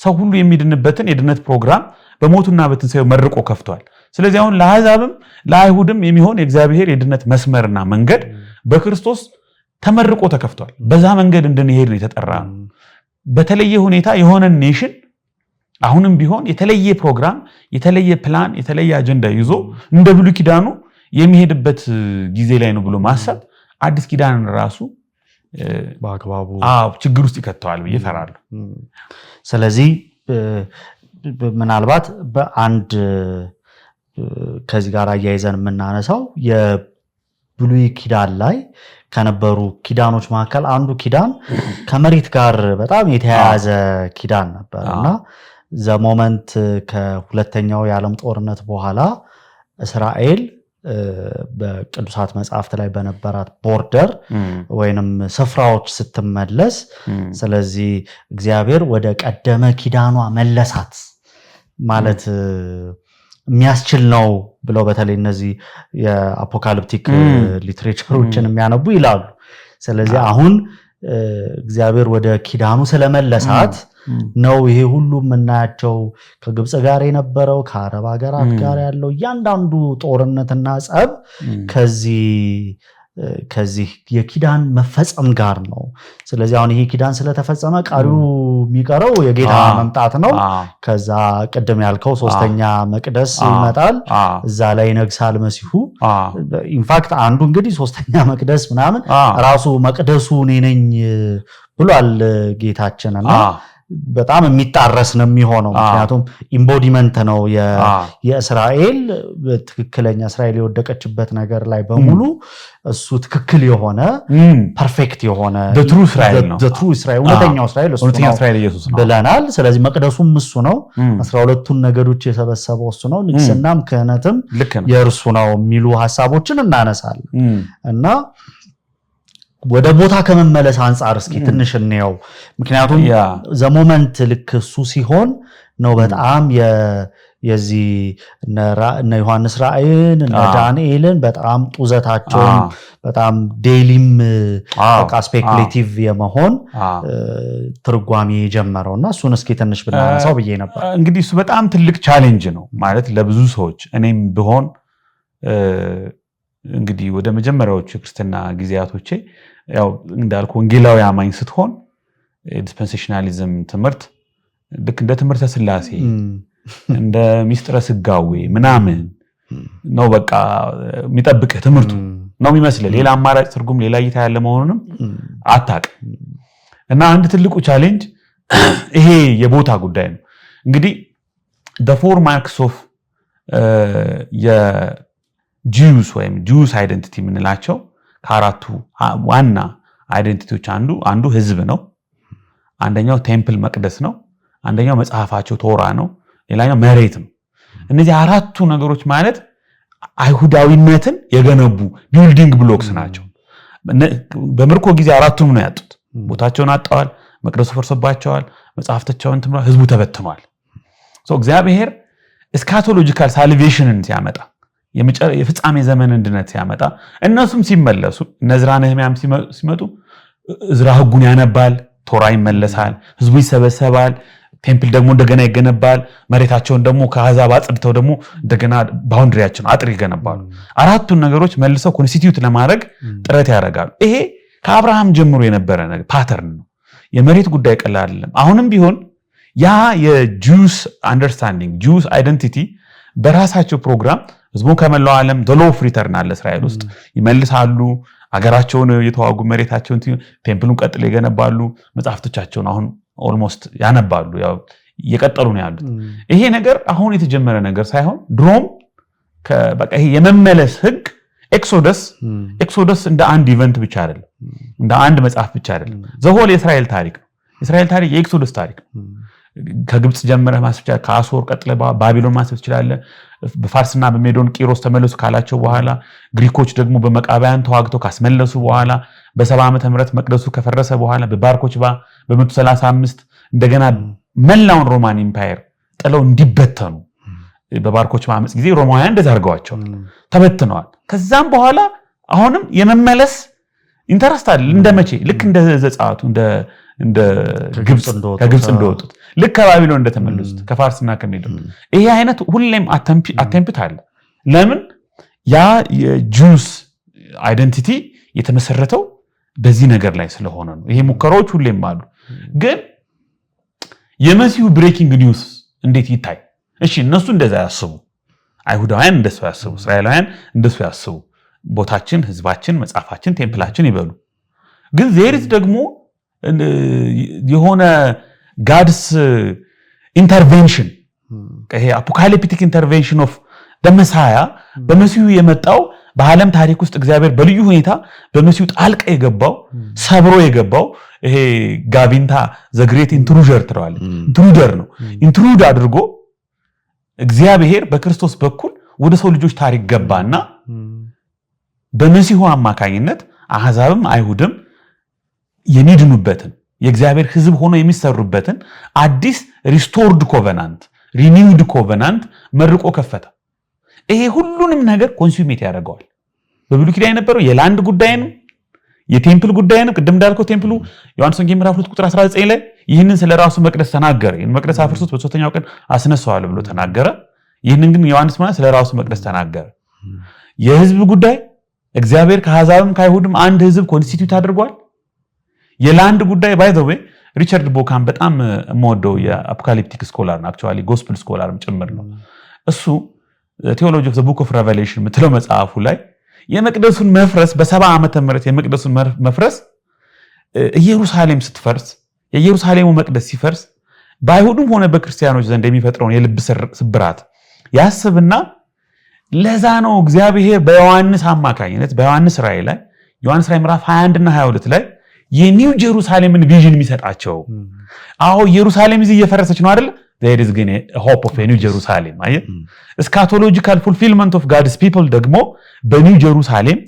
ሰው ሁሉ የሚድንበትን የድነት ፕሮግራም በሞቱና በትንሳኤው መርቆ ከፍቷል ስለዚህ አሁን ለአሕዛብም ለአይሁድም የሚሆን የእግዚአብሔር የድነት መስመርና መንገድ በክርስቶስ ተመርቆ ተከፍቷል በዛ መንገድ እንድንሄድ ነው የተጠራ በተለየ ሁኔታ የሆነ ኔሽን አሁንም ቢሆን የተለየ ፕሮግራም የተለየ ፕላን የተለየ አጀንዳ ይዞ እንደ ብሉይ ኪዳኑ የሚሄድበት ጊዜ ላይ ነው ብሎ ማሰብ አዲስ ኪዳንን ራሱ በአግባቡ ችግር ውስጥ ይከተዋል ብዬ እፈራለሁ ስለዚህ ምናልባት በአንድ ከዚህ ጋር አያይዘን የምናነሳው የብሉይ ኪዳን ላይ ከነበሩ ኪዳኖች መካከል አንዱ ኪዳን ከመሬት ጋር በጣም የተያያዘ ኪዳን ነበርና ዘሞመንት ከሁለተኛው የዓለም ጦርነት በኋላ እስራኤል በቅዱሳት መጽሐፍት ላይ በነበራት ቦርደር ወይንም ስፍራዎች ስትመለስ ስለዚህ እግዚአብሔር ወደ ቀደመ ኪዳኗ መለሳት ማለት የሚያስችል ነው ብለው በተለይ እነዚህ የአፖካሊፕቲክ ሊትሬቸሮችን የሚያነቡ ይላሉ ስለዚህ አሁን እግዚአብሔር ወደ ኪዳኑ ስለመለሳት ነው ይሄ ሁሉ የምናያቸው ከግብጽ ጋር የነበረው ከአረብ ሀገራት ጋር ያለው እያንዳንዱ ጦርነትና ጸብ ከዚህ የኪዳን መፈጸም ጋር ነው ስለዚህ አሁን ይሄ ኪዳን ስለተፈጸመ ቀሪው የሚቀረው የጌታ መምጣት ነው ከዛ ቅድም ያልከው ሶስተኛ መቅደስ ይመጣል እዛ ላይ ይነግሳል መሲሁ ኢንፋክት አንዱ እንግዲህ ሶስተኛ መቅደስ ምናምን ራሱ መቅደሱ እኔ ነኝ ብሏል ጌታችንና በጣም የሚጣረስ ነው የሚሆነው ምክንያቱም ኢምቦዲመንት ነው የእስራኤል ትክክለኛ እስራኤል የወደቀችበት ነገር ላይ በሙሉ እሱ ትክክል የሆነ ፐርፌክት የሆነ the true እስራኤል ነው the true እስራኤል እውነተኛው እስራኤል እሱ ነው ብለናል ስለዚህ መቅደሱም እሱ ነው 12ቱን ነገዶች የሰበሰበው እሱ ነው ንግስናም ክህነትም የእርሱ ነው የሚሉ ሐሳቦችን እናነሳለን እና ወደ ቦታ ከመመለስ አንፃር እስኪ ትንሽ እንየው ምክንያቱም ዘሞመንት ልክ እሱ ሲሆን ነው በጣም የዚህ እነ ዮሐንስ ራእይን እነ ዳንኤልን በጣም ጡዘታቸውን በጣም ዴይሊም በቃ ስፔኩሌቲቭ የመሆን ትርጓሜ የጀመረውና እሱን እስኪ ትንሽ ብናነሳው ብዬ ነበር እንግዲህ እሱ በጣም ትልቅ ቻሌንጅ ነው ማለት ለብዙ ሰዎች እኔም ብሆን እንግዲህ ወደ መጀመሪያዎቹ ክርስትና ጊዜያቶቼ ያው እንዳልኩ ወንጌላዊ አማኝ ስትሆን ዲስፐንሴሽናሊዝም ትምህርት ልክ እንደ ትምህርተ ሥላሴ እንደ ሚስጥረ ስጋዌ ምናምን ነው በቃ የሚጠብቅህ ትምህርቱ ነው የሚመስል ሌላ አማራጭ ትርጉም ሌላ እይታ ያለ መሆኑንም አታውቅም እና አንድ ትልቁ ቻሌንጅ ይሄ የቦታ ጉዳይ ነው እንግዲህ the four marks of የጂውስ ወይም ጂውስ አይደንቲቲ የምንላቸው ከአራቱ ዋና አይደንቲቲዎች አንዱ ህዝብ ነው አንደኛው ቴምፕል መቅደስ ነው አንደኛው መጽሐፋቸው ቶራ ነው ሌላኛው መሬት ነው እነዚህ አራቱ ነገሮች ማለት አይሁዳዊነትን የገነቡ ቢልዲንግ ብሎክስ ናቸው በምርኮ ጊዜ አራቱም ነው ያጡት ቦታቸውን አጣዋል መቅደሱ ፈርሶባቸዋል መጽሐፍታቸውን ተምሯል ህዝቡ ተበትኗል እግዚአብሔር እስካቶሎጂካል ሳልቬሽንን ሲያመጣ የፍጻሜ ዘመን እንድነት ሲያመጣ እነሱም ሲመለሱ ነዝራ ነህምያም ሲመጡ እዝራ ህጉን ያነባል ቶራ ይመለሳል ህዝቡ ይሰበሰባል ቴምፕል ደግሞ እንደገና ይገነባል መሬታቸውን ደግሞ ከአሕዛብ አጽድተው ደግሞ እንደገና ባውንደሪያቸውን አጥር ይገነባሉ አራቱን ነገሮች መልሰው ኮንስቲቲዩት ለማድረግ ጥረት ያደርጋሉ ይሄ ከአብርሃም ጀምሮ የነበረ ነገር ፓተርን ነው የመሬት ጉዳይ ቀላል አይደለም አሁንም ቢሆን ያ የጁስ አንደርስታንዲንግ ጁስ አይደንቲቲ በራሳቸው ፕሮግራም ህዝቡን ከመላው ዓለም the law of return አለ እስራኤል ውስጥ ይመልሳሉ አገራቸውን የተዋጉ መሬታቸውን ቴምፕሉን ቀጥለው ይገነባሉ መጽሐፍቶቻቸውን አሁን ኦልሞስት ያነባሉ ያው እየቀጠሉ ነው ያሉት ይሄ ነገር አሁን የተጀመረ ነገር ሳይሆን ድሮም በቃ ይሄ የመመለስ ህግ ኤክሶደስ እንደ አንድ ኢቨንት ብቻ አይደለም እንደ አንድ መጽሐፍ ብቻ አይደለም ዘሆል የእስራኤል ታሪክ ነው የእስራኤል ታሪክ የኤክሶደስ ታሪክ ነው ከግብጽ ጀምረህ ማስብቻ ከአሶር ቀጥለ ባቢሎን ማስብ ይችላል በፋርስና በሜዶን ቂሮስ ተመለሱ ካላቸው በኋላ ግሪኮች ደግሞ በመቃባያን ተዋግተው ካስመለሱ በኋላ በ70 ዓመተ ምህረት መቅደሱ ከፈረሰ በኋላ በባርኮችባ በ135 እንደገና መላውን ሮማን ኢምፓየር ጥለው እንዲበተኑ በባርኮችባ አመጽ ጊዜ ሮማውያን እንደዛ አድርገዋቸው ተበትነዋል ከዛም በኋላ አሁንም የመመለስ ኢንተረስት አለ እንደመቼ ልክ እንደ ዘጻቱ እንደ ግብጽ ከግብጽ እንደወጡት ልክ ከባቢሎን እንደተመለሱት ከፋርስና ከሜዶን ይሄ አይነት ሁሌም አቴምፕት አለ ለምን ያ የጁስ አይደንቲቲ የተመሰረተው በዚህ ነገር ላይ ስለሆነ ነው ይሄ ሙከራዎች ሁሌም አሉ ግን የመሲሁ ብሬኪንግ ኒውስ እንዴት ይታይ እሺ እነሱ እንደዛ ያስቡ አይሁዳውያን እንደሱ ያስቡ እስራኤላውያን እንደሱ ያስቡ ቦታችን ህዝባችን መጽሐፋችን ቴምፕላችን ይበሉ ግን ዜሪት ደግሞ የሆነ ጋድስ ኢንተርቬንሽን ይሄ አፖካሊፕቲክ ኢንተርቬንሽን ኦፍ ደመሳያ በመሲሁ የመጣው በዓለም ታሪክ ውስጥ እግዚአብሔር በልዩ ሁኔታ በመሲሁ ጣልቃ የገባው ሰብሮ የገባው ይሄ ጋቪንታ ዘግሬት ኢንትሩደር ትራዋል ኢንትሩደር ነው ኢንትሩድ አድርጎ እግዚአብሔር በክርስቶስ በኩል ወደ ሰው ልጆች ታሪክ ገባና በመሲሁ አማካኝነት አሕዛብም አይሁድም የሚድኑበትን የእግዚአብሔር ህዝብ ሆኖ የሚሰሩበትን አዲስ ሪስቶርድ ኮቨናንት ሪኒውድ ኮቨናንት መርቆ ከፈተ ይሄ ሁሉንም ነገር ኮንሱሜት ያደርገዋል በብሉይ ኪዳን የነበረው የላንድ ጉዳይ ነው የቴምፕል ጉዳይ ነው ቅድም እንዳልከው ቴምፕሉ ዮሐንስ ወንጌል ምዕራፍ 2 ቁጥር 19 ላይ ይህንን ስለራሱ መቅደስ ተናገረ ይህን መቅደስ አፍርሶት በሶስተኛው ቀን አስነሳዋል ብሎ ተናገረ ይህንን ግን ዮሐንስ ማለት ስለራሱ መቅደስ ተናገረ የህዝብ ጉዳይ እግዚአብሔር ከአሕዛብም ከአይሁድም አንድ ህዝብ ኮንስቲቲዩት አድርጓል የላንድ ጉዳይ ባይ ዘ ዌይ ሪቻርድ ቦካም በጣም ሞዶ የአፖካሊፕቲክ ስኮላር ነው አክቹአሊ ጎስፔል ስኮላርም ጭምር ነው እሱ ቴዎሎጂ ኦፍ ዘ ቡክ ኦፍ ሬቨሌሽን ምትለው መጽሐፉ ላይ የመቅደሱን መፍረስ በ70 ዓመተ ምህረት የመቅደሱን መፍረስ ኢየሩሳሌም ስትፈርስ የኢየሩሳሌሙ መቅደስ ሲፈርስ በአይሁድም ሆነ በክርስቲያኖች ዘንድ የሚፈጥረውን የልብ ስብራት ያስብና ለዛ ነው እግዚአብሔር በዮሐንስ አማካኝነት በዮሐንስ ራእይ ላይ ዮሐንስ ራእይ ምዕራፍ 21 እና 22 ላይ የኒው ጀሩሳሌምን ቪዥን የሚሰጣቸው አዎ ኢየሩሳሌም እዚህ እየፈረሰች ነው አይደል there is going a hope of a new Jerusalem አየ eschatological fulfillment of God's people ደግሞ በኒው ጀሩሳሌም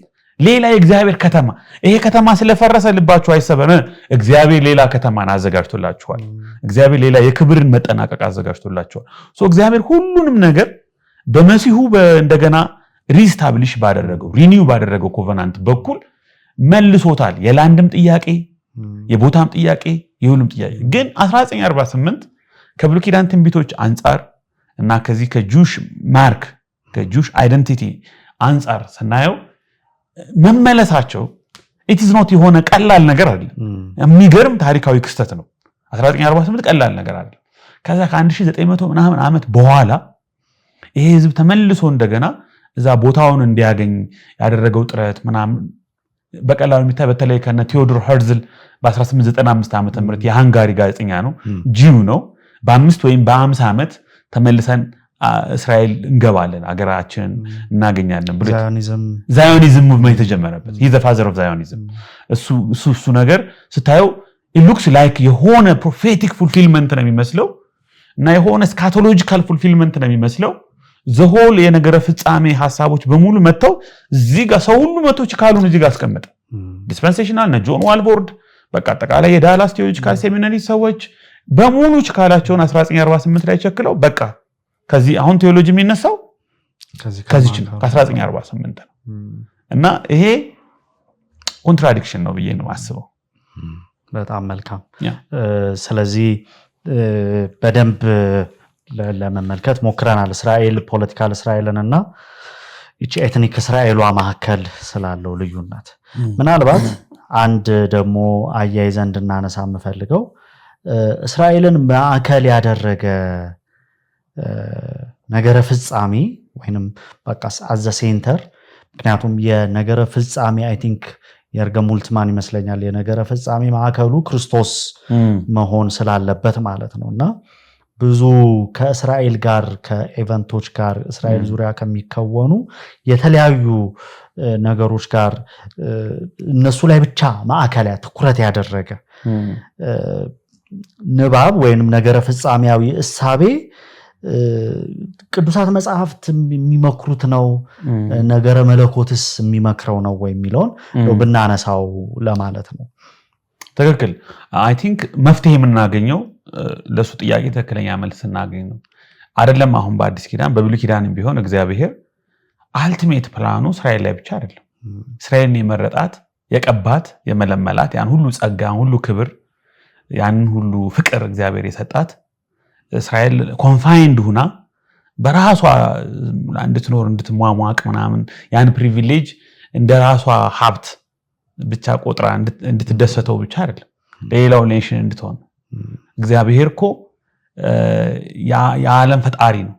ሌላ የእግዚአብሔር ከተማ ይሄ ከተማ ስለፈረሰ ልባችሁ አይሰበር እግዚአብሔር ሌላ ከተማን አዘጋጅቶላችኋል እግዚአብሔር ሌላ የክብርን መጠናቀቅ አዘጋጅቶላችኋል ሶ እግዚአብሔር ሁሉንም ነገር በመሲሁ እንደገና ሪስታብሊሽ ባደረገው ሪኒው ባደረገው ኮቨናንት በኩል መልሶታል የላንድም ጥያቄ የቦታም ጥያቄ የሁሉም ጥያቄ ግን 1948 ከብሉይ ኪዳን ትንቢቶች አንፃር እና ከዚህ ከጁሽ ማርክ ከጁሽ አይደንቲቲ አንፃር ስናየው መመለሳቸው it is not የሆነ ቀላል ነገር አይደለም የሚገርም ታሪካዊ ክስተት ነው 1948 ቀላል ነገር አይደለም ከዛ ከ1900 ምናምን ዓመት በኋላ ይሄ ህዝብ ተመልሶ እንደገና እዛ ቦታውን እንዲያገኝ ያደረገው ጥረት ምናምን በቀላሉ የሚታይ በተለይ ከነ ቴዎዶር ሄርዝል በ1895 ዓመተ ምህረት የሃንጋሪ ጋዜጠኛ ነው ጂው ነው በ5 ወይም በ50 ዓመት ተመልሰን እስራኤል እንገባለን አገራችን እናገኛለን ብሎ ዛዮኒዝም ሙቭመንት ተጀመረበት he is the father of Zionism እሱ ነገር ስታየው it looks like የሆነ prophetic fulfillment ነው የሚመስለው እና የሆነ eschatological fulfillment ነው የሚመስለው the whole የነገረ ፍጻሜ ሐሳቦች በሙሉ መተው እዚህ ጋር ሰው ሁሉ መቶች ካሉን እዚህ ጋር አስቀመጠ ዲስፐንሴሽናል እና ጆን ዋልቦርድ በቃ አጠቃላይ የዳላስ ቴዎሎጂካል ሴሚናሪ ሰዎች በሙሉ ችካላቸውን 1948 ላይ ቸክለው በቃ ከዚህ አሁን ቴዎሎጂ የሚነሳው ከዚህ ነው ከ1948 ነው እና ይሄ ኮንትራዲክሽን ነው ብዬ ነው ማስበው። በጣም መልካም። ስለዚህ በደንብ ለመመልከት ሞክረናል እስራኤል ፖለቲካል እስራኤልንና እቺ ኤትኒክ እስራኤሏ መካከል ስላለው ልዩነት ምናልባት አንድ ደግሞ አያይዘን እንድናነሳ የምፈልገው እስራኤልን ማዕከል ያደረገ ነገረ ፍጻሜ ወይንም በቃ አዘ ሴንተር ምክንያቱም የነገረ ፍጻሜ አይ ቲንክ የርገም ሙልትማን ይመስለኛል የነገረ ፍጻሜ ማዕከሉ ክርስቶስ መሆን ስላለበት ማለት ነውና ብዙ ከእስራኤል ጋር ከኢቨንቶች ጋር እስራኤል ዙሪያ ከሚከወኑ የተለያዩ ነገሮች ጋር እነሱ ላይ ብቻ ማዕከል ትኩረት ያደረገ ንባብ ወይንም ነገረ ፍጻሜያዊ እሳቤ ቅዱሳት መጽሐፍት የሚመክሩት ነው ነገረ መለኮትስ የሚመክረው ነው ወይ የሚለውን ብናነሳው ለማለት ነው። ትክክል። አይ ቲንክ መፍትሄ የምናገኘው ለሱ ጥያቄ ትክክለኛ መልስ እናገኝ ነው አይደለም። አሁን በአዲስ ኪዳን በብሉይ ኪዳንም ቢሆን እግዚአብሔር አልቲሜት ፕላኑ እስራኤል ላይ ብቻ አይደለም። እስራኤልን የመረጣት የቀባት የመለመላት ያን ሁሉ ጸጋ ያን ሁሉ ክብር ያን ሁሉ ፍቅር እግዚአብሔር የሰጣት እስራኤል ኮንፋይንድ ሁና በራሷ እንድትኖር እንድትሟሟቅ ምናምን ያን ፕሪቪሌጅ እንደራሷ ሀብት ብቻ ቆጥራ እንድትደሰተው ብቻ አይደለም ለሌላው ኔሽን እንድትሆን። እግዚአብሔር እኮ የዓለም ፈጣሪ ነው፣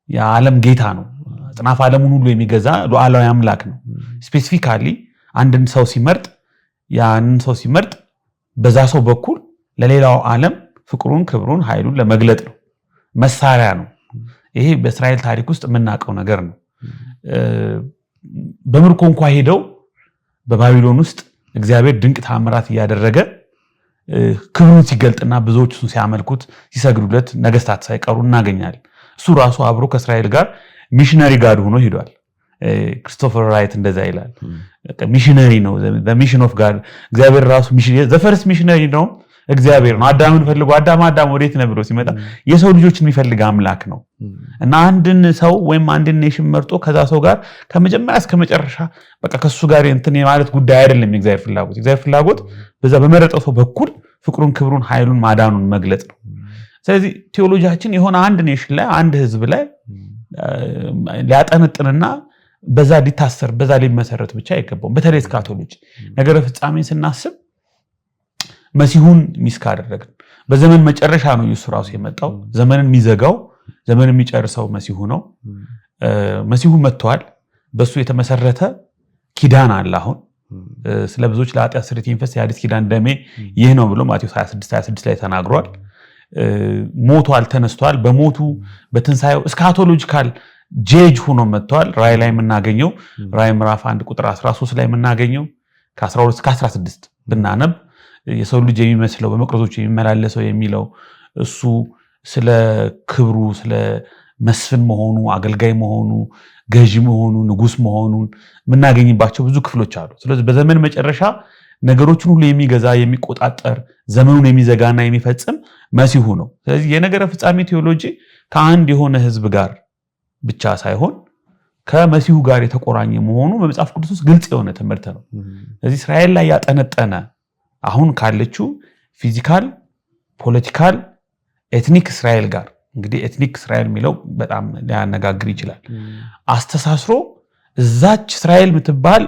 የዓለም ጌታ ነው፣ ጽናፍ ዓለሙን ሁሉ የሚገዛ ሉዓላዊ አምላክ ነው። ስፔሲፊካሊ አንድን ሰው ሲመርጥ ያንን ሰው ሲመርጥ በዛ ሰው በኩል ለሌላው ዓለም ፍቅሩን ክብሩን ኃይሉን ለመግለጥ ነው፣ መሳሪያ ነው። ይሄ በእስራኤል ታሪክ ውስጥ የምናውቀው ነገር ነው። በምርኮ እንኳን ሄደው በባቢሎን ውስጥ እግዚአብሔር ድንቅ ተአምራት እያደረገ ክብሩን ሲገልጥና ብዙዎች እሱን ሲያመልኩት ሲሰግዱለት ነገስታት ሳይቀሩ እናገኛለን። እሱ ራሱ አብሮ ከእስራኤል ጋር ሚሽነሪ ጋር ሆኖ ሄዷል። ክሪስቶፈር ራይት እንደዛ ይላል። ሚሽነሪ ነው ሚሽን ኦፍ ጋድ። እግዚአብሔር ራሱ ዘ ፈርስት ሚሽነሪ ነው እግዚአብሔር ነው። አዳምን ፈልጎ አዳም ወዴት ነህ ብሎ ሲመጣ የሰው ልጆችን የሚፈልግ አምላክ ነው እና አንድን ሰው ወይም አንድን ኔሽን መርጦ ከዛ ሰው ጋር ከመጀመሪያ እስከ መጨረሻ በቃ ከሱ ጋር እንትን ማለት ጉዳይ አይደለም። የእግዚአብሔር ፍላጎት የእግዚአብሔር ፍላጎት በዛ በመረጠው ሰው በኩል ፍቅሩን ክብሩን ኃይሉን ማዳኑን መግለጽ ነው። ስለዚህ ቴዎሎጂያችን የሆነ አንድ ኔሽን ላይ አንድ ህዝብ ላይ ሊያጠነጥንና በዛ ሊታሰር በዛ ሊመሰረት ብቻ አይገባውም። በተለይ ካቶሊክ ነገረ ፍጻሜን ስናስብ መሲሁን ሚስካ አደረግን። በዘመን መጨረሻ ነው ኢየሱስ ራሱ የመጣው። ዘመንን የሚዘጋው ዘመንን የሚጨርሰው መሲሁ ነው። መሲሁ መጥቷል። በሱ የተመሰረተ ኪዳን አለ። አሁን ስለ ብዙዎች ለኃጢአት ስርየት የሚፈስ የአዲስ ኪዳን ደሜ ይህ ነው ብሎ ማቴዎስ 26 ላይ ተናግሯል። ሞቷል፣ ተነስቷል። በሞቱ በትንሳኤው እስካቶሎጂካል ጄጅ ሆኖ መጥቷል። ራእይ ላይ የምናገኘው ራእይ ምዕራፍ 1 ቁጥር 13 ላይ የምናገኘው ከ12 እስከ 16 ብናነብ የሰው ልጅ የሚመስለው በመቅረዞች የሚመላለሰው የሚለው እሱ ስለ ክብሩ ስለ መስፍን መሆኑ አገልጋይ መሆኑ ገዢ መሆኑ ንጉስ መሆኑን የምናገኝባቸው ብዙ ክፍሎች አሉ። ስለዚህ በዘመን መጨረሻ ነገሮችን ሁሉ የሚገዛ የሚቆጣጠር ዘመኑን የሚዘጋና የሚፈጽም መሲሁ ነው። ስለዚህ የነገረ ፍጻሜ ቴዎሎጂ ከአንድ የሆነ ህዝብ ጋር ብቻ ሳይሆን ከመሲሁ ጋር የተቆራኘ መሆኑ በመጽሐፍ ቅዱስ ውስጥ ግልጽ የሆነ ትምህርት ነው። ስለዚህ እስራኤል ላይ ያጠነጠነ አሁን ካለችው ፊዚካል ፖለቲካል ኤትኒክ እስራኤል ጋር እንግዲህ ኤትኒክ እስራኤል የሚለው በጣም ሊያነጋግር ይችላል። አስተሳስሮ እዛች እስራኤል የምትባል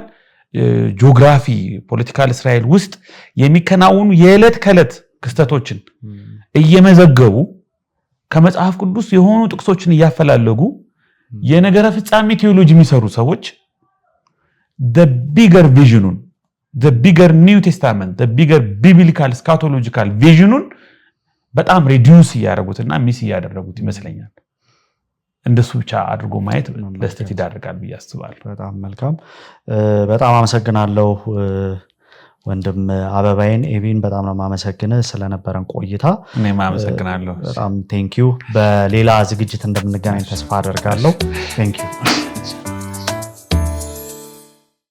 ጂኦግራፊ ፖለቲካል እስራኤል ውስጥ የሚከናወኑ የዕለት ከዕለት ክስተቶችን እየመዘገቡ ከመጽሐፍ ቅዱስ የሆኑ ጥቅሶችን እያፈላለጉ የነገረ ፍጻሜ ቴዎሎጂ የሚሰሩ ሰዎች the bigger vision the bigger new testament the bigger biblical eschatological vision በጣም ሪዲዩስ ያደርጉትና ሚስ ያደረጉት ይመስለኛል። እንደሱ ብቻ አድርጎ ማየት ለስተት ይዳርጋል ብዬ አስባለሁ። በጣም መልካም። በጣም አመሰግናለሁ ወንድም አበባይን ኤቢን በጣም ነው ማመሰግነው ስለነበረን ቆይታ። እኔም አመሰግናለሁ። በጣም ቴንክ ዩ። በሌላ ዝግጅት እንደምንገናኝ ተስፋ አደርጋለሁ። ቴንክ ዩ።